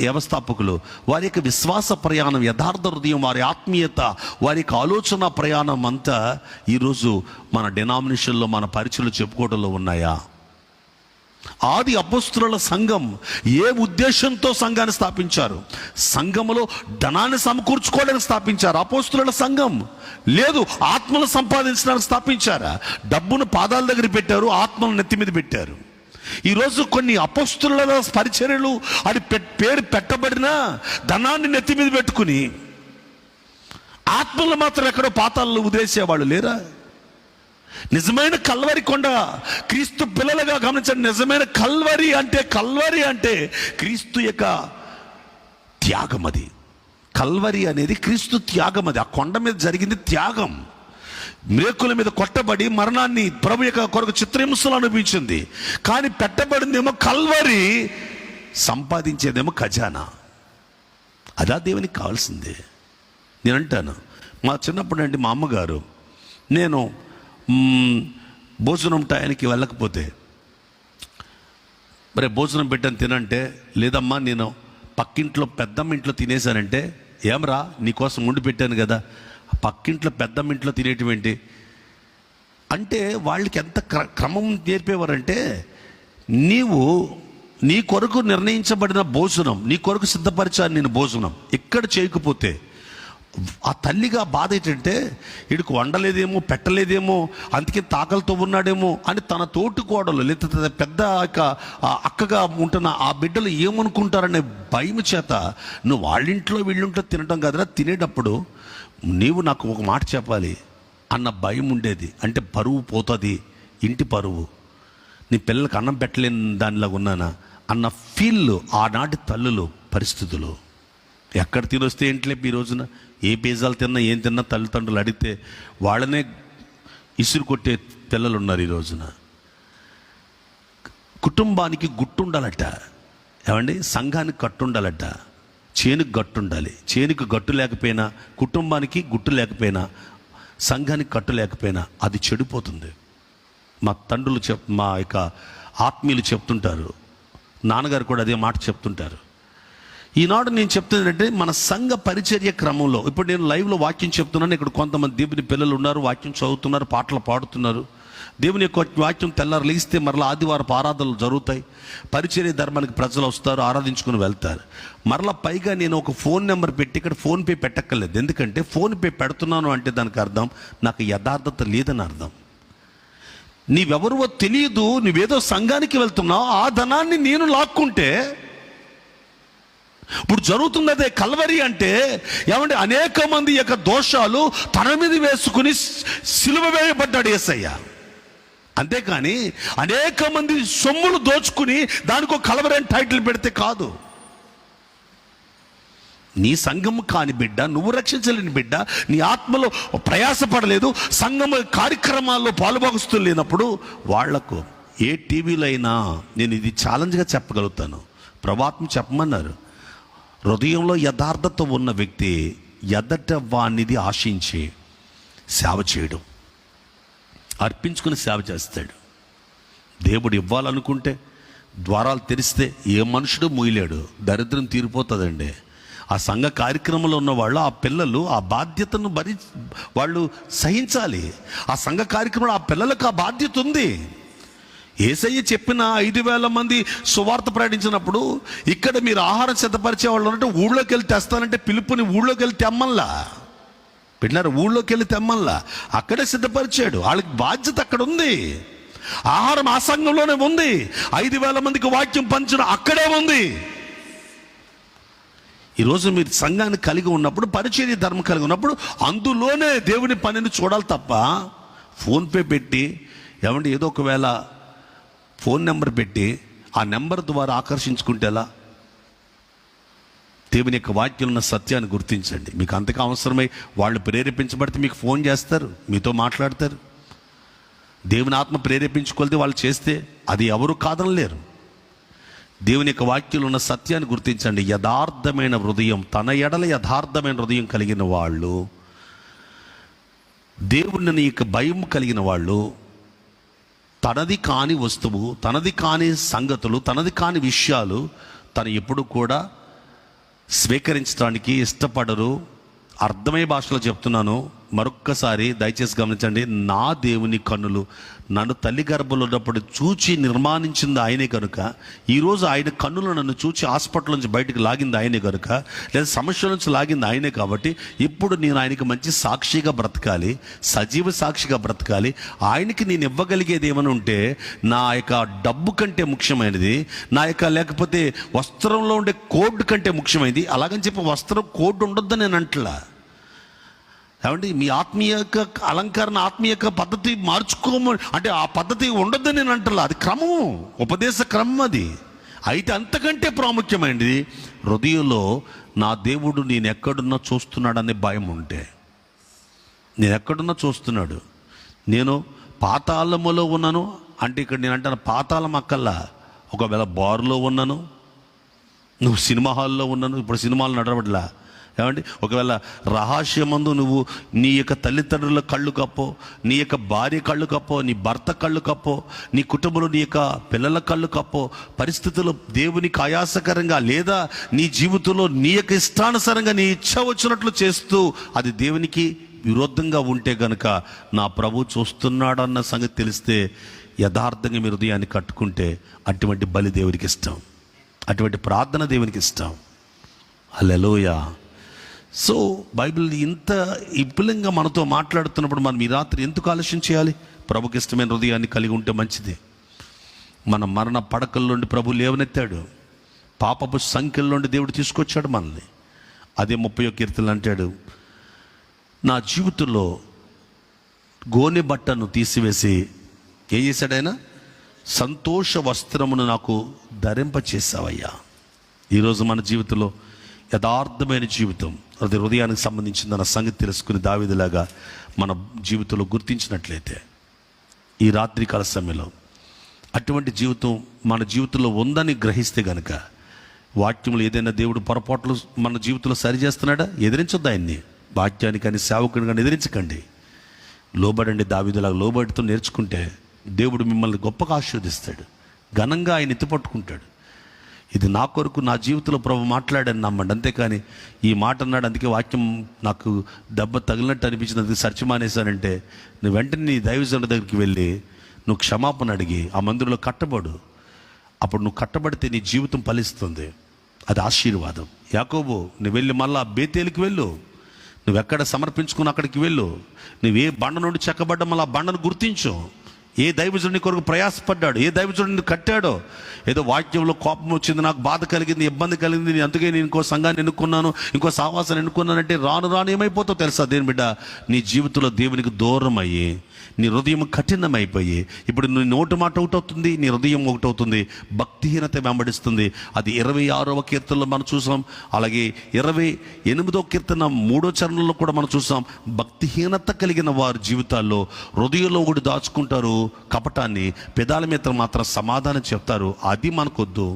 వ్యవస్థాపకులు, వారి యొక్క విశ్వాస ప్రయాణం, యథార్థ హృదయం, వారి ఆత్మీయత, వారి యొక్క ఆలోచన ప్రయాణం అంతా ఈరోజు మన డినామినేషన్లో మన పరిచయలు చెప్పుకోవడంలో ఉన్నాయా? ఆది అపోస్తుల సంఘం ఏ ఉద్దేశంతో సంఘాన్ని స్థాపించారు? సంఘములో ధనాన్ని సమకూర్చుకోవడానికి స్థాపించారు. అపోస్తుల సంఘం లేదు, ఆత్మను సంపాదించడానికి స్థాపించారా? డబ్బును పాదాల దగ్గర పెట్టారు, ఆత్మను నెత్తి మీద పెట్టారు. ఈరోజు కొన్ని అపోస్తుల పరిచర్యలు అది పేరు పెట్టబడిన ధనాన్ని నెత్తి మీద పెట్టుకుని ఆత్మలు మాత్రం ఎక్కడో పాతాల్లో ఉదేసేవాళ్ళు లేరా? నిజమైన కల్వరి కొండ క్రీస్తు పిల్లలుగా గమనించండి. నిజమైన కల్వరి అంటే క్రీస్తు యొక్క త్యాగం. అది కల్వరి అనేది క్రీస్తు త్యాగం. అది ఆ కొండ మీద జరిగింది త్యాగం. మేకుల మీద కొట్టబడి మరణాన్ని ప్రభు యొక్క కొరకు చిత్రహింసలు అనిపించింది. కానీ పెట్టబడిందేమో కల్వరి, సంపాదించేదేమో ఖజానా. అదా దేవునికి కావాల్సిందే. నేను అంటాను, మా చిన్నప్పుడు అండి మా అమ్మగారు, నేను భోజనం టయానికి వెళ్ళకపోతే, మరి భోజనం పెట్టని తినంటే, లేదమ్మా నేను పక్కింట్లో పెద్దమ్మ ఇంట్లో తినేశానంటే, ఏమరా నీకోసం వండి పెట్టాను కదా, పక్కింట్లో పెద్దమ్మ ఇంట్లో తినేటువంటి అంటే వాళ్ళకి ఎంత క్రమం నేర్పేవారంటే, నీవు నీ కొరకు నిర్ణయించబడిన భోజనం, నీ కొరకు సిద్ధపరిచాను నేను భోజనం, ఇక్కడ చేయకపోతే ఆ తల్లిగా బాధ ఏంటంటే, వీడికి వండలేదేమో, పెట్టలేదేమో, అందుకే తాకలతో ఉన్నాడేమో అని తన తోటి కోడలు లేదా పెద్ద అక్కగా ఉంటున్న ఆ బిడ్డలు ఏమనుకుంటారనే భయం చేత నువ్వు వాళ్ళింట్లో వీళ్ళింట్లో తినటం కదరా, తినేటప్పుడు నీవు నాకు ఒక మాట చెప్పాలి అన్న భయం ఉండేది. అంటే పరువు పోతుంది, ఇంటి పరువు, నీ పిల్లలకు అన్నం పెట్టలేని దానిలాగా ఉన్నానా అన్న ఫీల్ ఆనాటి తల్లులు పరిస్థితులు. ఎక్కడ తినొస్తే ఏంట్లే, ఈ రోజున ఏ పిజ్జాలు తిన్నా ఏం తిన్నా తల్లిదండ్రులు అడిగితే వాళ్ళనే ఇసురు కొట్టే పిల్లలు ఉన్నారు ఈ రోజున. కుటుంబానికి గుట్టుండాలట, ఏమండి, సంఘానికి కట్టుండాలట, చేనుకు గట్టు ఉండాలి. చేనుకు గట్టు లేకపోయినా, కుటుంబానికి గుట్టు లేకపోయినా, సంఘానికి కట్టు లేకపోయినా అది చెడిపోతుంది. మా తండ్రులు మా యొక్క ఆత్మీయులు చెప్తుంటారు, నాన్నగారు కూడా అదే మాట చెప్తుంటారు. ఈనాడు నేను చెప్తుందంటే మన సంఘ పరిచర్య క్రమంలో, ఇప్పుడు నేను లైవ్లో వాక్యం చెప్తున్నాను, ఇక్కడ కొంతమంది దేవుని పిల్లలు ఉన్నారు, వాక్యం చదువుతున్నారు, పాటలు పాడుతున్నారు. దేవుని యొక్క వాక్యం తెల్లారు లేస్తే మరలా ఆదివారపు ఆరాధనలు జరుగుతాయి, పరిచర్య ధర్మానికి ప్రజలు వస్తారు, ఆరాధించుకుని వెళ్తారు. మరలా పైగా నేను ఒక ఫోన్ నెంబర్ పెట్టి ఇక్కడ ఫోన్పే పెట్టక్కర్లేదు. ఎందుకంటే ఫోన్పే పెడుతున్నాను అంటే దానికి అర్థం నాకు యథార్థత లేదని అర్థం. నీవెవరో తెలియదు, నువ్వేదో సంఘానికి వెళ్తున్నావు, ఆ ధనాన్ని నేను లాక్కుంటే ఇప్పుడు జరుగుతుంది అదే కల్వరి అంటే. ఏమంటే అనేక మంది యొక్క దోషాలు తన మీద వేసుకుని సిలువ వేయబడ్డాడు యేసయ్య. అంతేకాని అనేక మంది సొమ్ములు దోచుకుని దానికి ఒక కల్వరి అని టైటిల్ పెడితే కాదు. నీ సంఘము కాని బిడ్డ, నువ్వు రక్షించలేని బిడ్డ, నీ ఆత్మలో ప్రయాసపడలేదు, సంఘము కార్యక్రమాల్లో పాలుభాగస్తులు లేనప్పుడు వాళ్లకు ఏ టీవీలో అయినా నేను ఇది ఛాలెంజ్గా చెప్పగలుగుతాను. ప్రభాత్మ చెప్పమన్నారు, హృదయంలో యథార్థత ఉన్న వ్యక్తి ఎదట వానిది ఆశించి సేవ చేయడం, అర్పించుకుని సేవ చేస్తాడు. దేవుడు ఇవ్వాలనుకుంటే ద్వారాలు తెరిస్తే ఏ మనుషుడు మూయలేడు, దరిద్రం తీరిపోతుందండి. ఆ సంఘ కార్యక్రమంలో ఉన్న వాళ్ళు, ఆ పిల్లలు ఆ బాధ్యతను వాళ్ళు సహించాలి. ఆ సంఘ కార్యక్రమంలో ఆ పిల్లలకు ఆ బాధ్యత ఉంది. యేసయ్య చెప్పిన 5,000 మంది సువార్త ప్రకటించినప్పుడు ఇక్కడ మీరు ఆహారం సిద్ధపరిచే వాళ్ళు ఉన్నట్టు ఊళ్ళోకి వెళ్ళి తెస్తానంటే పిలుపుని ఊళ్ళోకి వెళ్ళి తెమ్మల్లా పెట్టినారు. ఊళ్ళోకి వెళ్ళి తెమ్మల్లా అక్కడే సిద్ధపరిచాడు. వాళ్ళకి బాధ్యత అక్కడ ఉంది. ఆహారం ఆ సంఘంలోనే ఉంది. 5,000 మందికి వాక్యం పంచడం అక్కడే ఉంది. ఈరోజు మీరు సంఘాన్ని కలిగి ఉన్నప్పుడు, పరిచర్య ధర్మం కలిగి ఉన్నప్పుడు అందులోనే దేవుని పనిని చూడాలి తప్ప ఫోన్పే పెట్టి ఏమంటే ఏదో ఒకవేళ ఫోన్ నెంబర్ పెట్టి ఆ నెంబర్ ద్వారా ఆకర్షించుకుంటేలా? దేవుని యొక్క వాక్యం ఉన్న సత్యాన్ని గుర్తించండి. మీకు అంతగా అవసరమై వాళ్ళు ప్రేరేపించబడితే మీకు ఫోన్ చేస్తారు, మీతో మాట్లాడతారు. దేవుని ఆత్మ ప్రేరేపించుకొలితే వాళ్ళు చేస్తే అది ఎవరు కాదనలేరు. దేవుని యొక్క వాక్యంలో ఉన్న సత్యాన్ని గుర్తించండి. యథార్థమైన హృదయం, తన ఎడల యథార్థమైన హృదయం కలిగిన వాళ్ళు, దేవుని యొక్క భయం కలిగిన వాళ్ళు, తనది కాని వస్తువు, తనది కాని సంగతులు, తనది కాని విషయాలు తను ఎప్పుడు కూడా స్వీకరించడానికి ఇష్టపడరు. అర్థమయ్యే భాషలో చెప్తున్నాను, మరొక్కసారి దయచేసి గమనించండి. నా దేవుని కన్నులు నన్ను తల్లి గర్భంలో ఉన్నప్పుడు చూచి నిర్మాణించింది ఆయనే కనుక, ఈరోజు ఆయన కన్నులు నన్ను చూచి హాస్పిటల్ నుంచి బయటకు లాగింది ఆయనే కనుక, లేదా సమస్యల నుంచి లాగింది ఆయనే. కాబట్టి ఇప్పుడు నేను ఆయనకి మంచి సాక్షిగా బ్రతకాలి, సజీవ సాక్షిగా బ్రతకాలి. ఆయనకి నేను ఇవ్వగలిగేది ఏమైనా ఉంటే నా యొక్క డబ్బు కంటే ముఖ్యమైనది, నా యొక్క లేకపోతే వస్త్రంలో ఉండే కోడ్ కంటే ముఖ్యమైనది. అలాగని చెప్పి వస్త్రం కోడ్ ఉండొద్దని నేను అంటలా. ఏమంటే మీ ఆత్మీయ అలంకరణ, ఆత్మీయ పద్ధతి మార్చుకోమని అంటే ఆ పద్ధతి ఉండొద్దని నేను అంటలా. అది క్రమము, ఉపదేశ క్రమం అది. అయితే అంతకంటే ప్రాముఖ్యమైనది హృదయంలో నా దేవుడు నేను ఎక్కడున్నా చూస్తున్నాడనే భయం ఉంటే, నేను ఎక్కడున్నా చూస్తున్నాడు. నేను పాతాళములో ఉన్నాను అంటే ఇక్కడ నేను అంటాను పాతాళం అక్కల్లా, ఒకవేళ బార్లో ఉన్నాను, నువ్వు సినిమా హాల్లో ఉన్నాను, ఇప్పుడు సినిమాలు నడవట్లా. ఏమండి, ఒకవేళ రహస్యమందు నువ్వు నీ యొక్క తల్లిదండ్రుల కళ్ళు కప్పో, నీ యొక్క భార్య కళ్ళు కప్పో, నీ భర్త కళ్ళు కప్పో, నీ కుటుంబంలో నీ యొక్క పిల్లల కళ్ళు కప్పో, పరిస్థితులు దేవునికి ఆయాసకరంగా లేదా నీ జీవితంలో నీ యొక్క ఇష్టానుసారంగా నీ ఇచ్చ వచ్చినట్లు చేస్తూ అది దేవునికి విరుద్ధంగా ఉంటే గనుక నా ప్రభు చూస్తున్నాడన్న సంగతి తెలిస్తే యథార్థంగా మీ హృదయాన్ని కట్టుకుంటే అటువంటి బలి దేవునికి ఇష్టం, అటువంటి ప్రార్థన దేవునికి ఇష్టం. హల్లెలూయా. సో బైబిల్ ఇంత విపులంగా మనతో మాట్లాడుతున్నప్పుడు మనం ఈ రాత్రి ఎందుకు ఆలస్యం చేయాలి? ప్రభుకి ఇష్టమైన హృదయాన్ని కలిగి ఉంటే మంచిది. మన మరణ పడకల నుండి ప్రభు లేవనెత్తాడు, పాపపు సంఖ్యల నుండి దేవుడు తీసుకొచ్చాడు మనల్ని. అదే 30వ కీర్తనలు అంటాడు, నా జీవితంలో గోనె బట్టను తీసివేసి ఏం చేశాడు ఆయన? సంతోష వస్త్రమును నాకు ధరింపచేసావయ్యా. ఈరోజు మన జీవితంలో యథార్థమైన జీవితం, అది హృదయానికి సంబంధించిందన్న సంగతి తెలుసుకుని దావీదులాగా మన జీవితంలో గుర్తించినట్లయితే ఈ రాత్రికాల సమయంలో అటువంటి జీవితం మన జీవితంలో ఉందని గ్రహిస్తే గనక, వాక్యంలో ఏదైనా దేవుడు పొరపాట్లు మన జీవితంలో సరిచేస్తున్నాడా? ఎదిరించొద్దు ఆయన్ని. వాక్యాన్ని కానీ సేవకుని కానీ ఎదిరించకండి, లోబడండి. దావీదులాగా లోబడితో నేర్చుకుంటే దేవుడు మిమ్మల్ని గొప్పగా ఆశీర్వదిస్తాడు, ఘనంగా ఆయన ఎత్తుపట్టుకుంటాడు. ఇది నా కొరకు నా జీవితంలో ప్రభు మాట్లాడాను నమ్మండి. అంతేకాని ఈ మాట అన్నాడు అందుకే వాక్యం నాకు దెబ్బ తగిలినట్టు అనిపించినందుకు సర్చ్ మానేశానంటే, నువ్వు వెంటనే నీ దైవజనుడి దగ్గరికి వెళ్ళి నువ్వు క్షమాపణ అడిగి ఆ మందిరంలో కట్టబడు. అప్పుడు నువ్వు కట్టబడితే నీ జీవితం ఫలిస్తుంది. అది ఆశీర్వాదం. యాకోబు, నువ్వు వెళ్ళి మళ్ళా బేతేలుకి వెళ్ళు, నువ్వెక్కడ సమర్పించుకుని అక్కడికి వెళ్ళు, నువ్వు ఏ బండ నుండి చెక్కబడ్డ మళ్ళీ ఆ బండను గుర్తించు. ఏ దైవజనుడి కొరకు ప్రయాసపడ్డాడు, ఏ దైవజనుడిని కట్టాడో. ఏదో వాక్యంలో కోపం వచ్చింది, నాకు బాధ కలిగింది, ఇబ్బంది కలిగింది, అందుకే నేను ఇంకో సంఘాన్ని ఎన్నుకున్నాను, ఇంకో సావాసాన్ని ఎన్నుకున్నానంటే రాను రాను ఏమైపోతావు తెలుసా? దేని బిడ్డ, నీ జీవితంలో దేవునికి దూరం అయ్యి నీ హృదయం కఠినమైపోయి, ఇప్పుడు నీ నోటు మాట ఒకటవుతుంది, నీ హృదయం ఒకటవుతుంది, భక్తిహీనత వెంబడిస్తుంది. అది 26వ కీర్తనలో మనం చూసాం. అలాగే 28వ కీర్తన 3వ చరణంలో కూడా మనం చూసాం. భక్తిహీనత కలిగిన వారి జీవితాల్లో హృదయంలో ఒకటి దాచుకుంటారు కపటాన్ని, పెదాల మీద మాత్రం సమాధానం చెప్తారు. అది మనకొద్దు.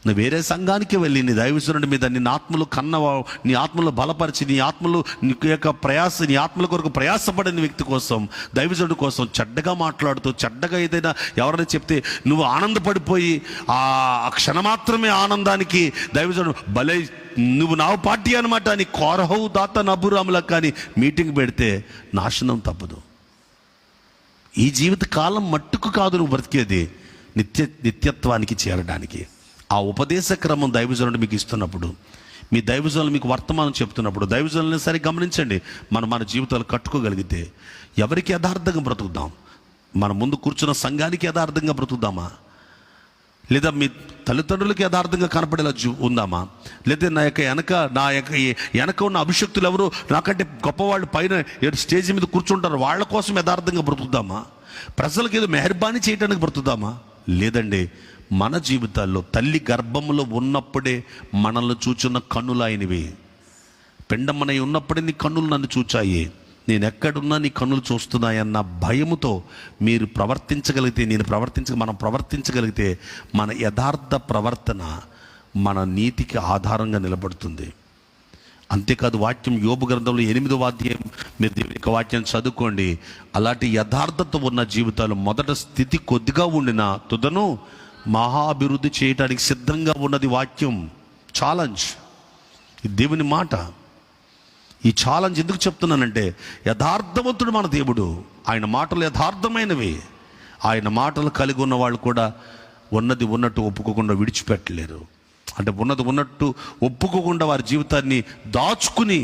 నువ్వు వేరే సంఘానికి వెళ్ళి నీ దైవజనుడి మీద నిన్న ఆత్మలు నీ ఆత్మలో బలపరిచి నీ ఆత్మలు నీ యొక్క నీ ఆత్మల కొరకు ప్రయాసపడిన వ్యక్తి కోసం, దైవజనుడి కోసం చెడ్డగా మాట్లాడుతూ, చెడ్డగా ఏదైనా ఎవరైనా చెప్తే నువ్వు ఆనందపడిపోయి ఆ క్షణమాత్రమే ఆనందానికి దైవజనుడు భలే నువ్వు నా పార్టీ అనమాట అని కోరహవు దాత నబురాములకు కానీ మీటింగ్ పెడితే నాశనం తప్పదు. ఈ జీవిత కాలం మట్టుకు కాదు నువ్వు బ్రతికేది, నిత్యత్వానికి చేరడానికి. ఆ ఉపదేశ క్రమం దైవజనుడు మీకు ఇస్తున్నప్పుడు, మీ దైవజనులు మీకు వర్తమానం చెప్తున్నప్పుడు, దైవజనులను సరే గమనించండి. మన జీవితాలు కట్టుకోగలిగితే ఎవరికి యథార్థంగా బ్రతుకుదాం? మన ముందు కూర్చున్న సంఘానికి యథార్థంగా బ్రతుకుదామా? లేదా మీ తల్లిదండ్రులకి యథార్థంగా కనపడేలా ఉందామా? లేదా నా వెనక ఉన్న అభిషక్తులు ఎవరు నాకంటే గొప్పవాళ్ళు పైన స్టేజ్ మీద కూర్చుంటారు, వాళ్ళ కోసం యథార్థంగా బ్రతుకుదామా? ప్రజలకు ఏదో మెహర్బానీ చేయడానికి బ్రతుకుదామా? లేదండి, మన జీవితాల్లో తల్లి గర్భంలో ఉన్నప్పుడే మనల్ని చూచున్న కన్నులు ఆయనవి. పిండమ్మనై ఉన్నప్పుడే నీ కన్నులు నన్ను చూచాయి, నేను ఎక్కడున్నా నీ కన్నులు చూస్తున్నాయన్న భయముతో మీరు ప్రవర్తించగలిగితే, మనం ప్రవర్తించగలిగితే మన యథార్థ ప్రవర్తన మన నీతికి ఆధారంగా నిలబడుతుంది. అంతేకాదు, వాక్యం యోబు గ్రంథంలో 8వ అధ్యాయం మీరు దేవుని యొక్క వాక్యం చదువుకోండి. అలాంటి యథార్థత ఉన్న జీవితాలు మొదట స్థితి కొద్దిగా ఉండినా తుదను మహాభివృద్ధి చేయడానికి సిద్ధంగా ఉన్నది వాక్యం. ఛాలెంజ్, ఇది దేవుని మాట. ఈ ఛాలెంజ్ ఎందుకు చెప్తున్నానంటే, యథార్థవంతుడు మన దేవుడు, ఆయన మాటలు యథార్థమైనవి. ఆయన మాటలు కలిగి ఉన్న వాళ్ళు కూడా ఉన్నది ఉన్నట్టు ఒప్పుకోకుండా విడిచిపెట్టలేరు. అంటే ఉన్నది ఉన్నట్టు ఒప్పుకోకుండా వారి జీవితాన్ని దాచుకుని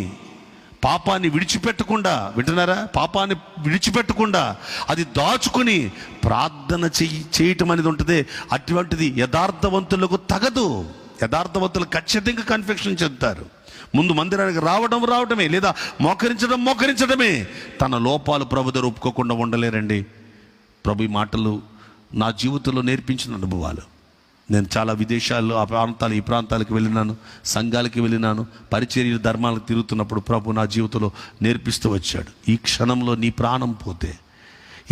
పాపాన్ని విడిచిపెట్టకుండా, వింటున్నారా, పాపాన్ని విడిచిపెట్టకుండా అది దాచుకుని ప్రార్థన చేయటం అనేది ఉంటుంది. అటువంటిది యథార్థవంతులకు తగదు. యథార్థవంతులు ఖచ్చితంగా కన్ఫెక్షన్ చెందుతారు. ముందు మందిరానికి రావడమే, లేదా మోకరించడమే. తన లోపాలు ప్రభు దగ్గర ఒప్పుకోకుండా ఉండలేరండి. ప్రభు ఈ మాటలు నా జీవితంలో నేర్పించిన అనుభవాలు. నేను చాలా విదేశాల్లో ఈ ప్రాంతాలకు వెళ్ళినాను, సంఘాలకి వెళ్ళినాను, పరిచర్య ధర్మాలకు తిరుగుతున్నప్పుడు ప్రభు నా జీవితంలో నేర్పిస్తూ వచ్చాడు. ఈ క్షణంలో నీ ప్రాణం పోతే,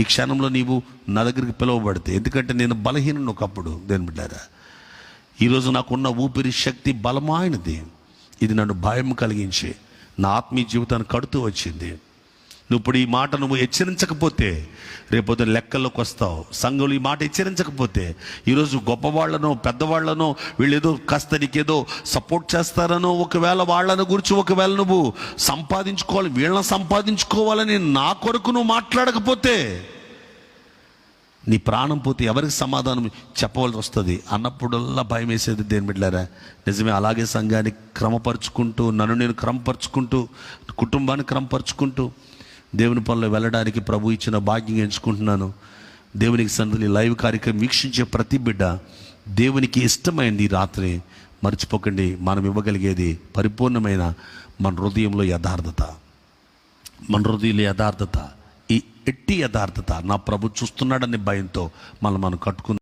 ఈ క్షణంలో నీవు నా దగ్గరికి పిలువబడితే, ఎందుకంటే నేను బలహీనను ఒకప్పుడు, దేని బిడ్డారా, ఈరోజు నాకున్న ఊపిరి శక్తి బలమైనది. ఇది నన్ను భయం కలిగించి నా ఆత్మీయ జీవితాన్ని కడుతూ వచ్చింది. నువ్వు ఇప్పుడు ఈ మాట నువ్వు హెచ్చరించకపోతే రేపొద్దున లెక్కల్లోకి వస్తావు. సంఘంలో ఈ మాట హెచ్చరించకపోతే ఈరోజు గొప్పవాళ్లను, పెద్దవాళ్లను, వీళ్ళు ఏదో కాస్త నీకేదో సపోర్ట్ చేస్తారనో, ఒకవేళ వాళ్ళను గురించి ఒకవేళ నువ్వు వీళ్ళని సంపాదించుకోవాలని నా కొరకు నువ్వు మాట్లాడకపోతే నీ ప్రాణం పోతే ఎవరికి సమాధానం చెప్పవలసి వస్తుంది అన్నప్పుడల్లా భయం వేసేది. దేని బిడ్డారా, నిజమే. అలాగే సంఘాన్ని క్రమపరుచుకుంటూ, నన్ను నేను క్రమపరుచుకుంటూ, కుటుంబాన్ని క్రమపరుచుకుంటూ దేవుని పనులు వెళ్ళడానికి ప్రభు ఇచ్చిన భాగ్యం ఎంచుకుంటున్నాను. దేవునికి సన్నిధిలో లైవ్ కార్యక్రమం వీక్షించే ప్రతి బిడ్డ దేవునికి ఇష్టమైంది. ఈ రాత్రి మర్చిపోకండి, మనం ఇవ్వగలిగేది పరిపూర్ణమైన మన హృదయంలో యథార్థత. ఈ ఎట్టి యథార్థత నా ప్రభు చూస్తున్నాడనే భయంతో మనం కట్టుకుందాం.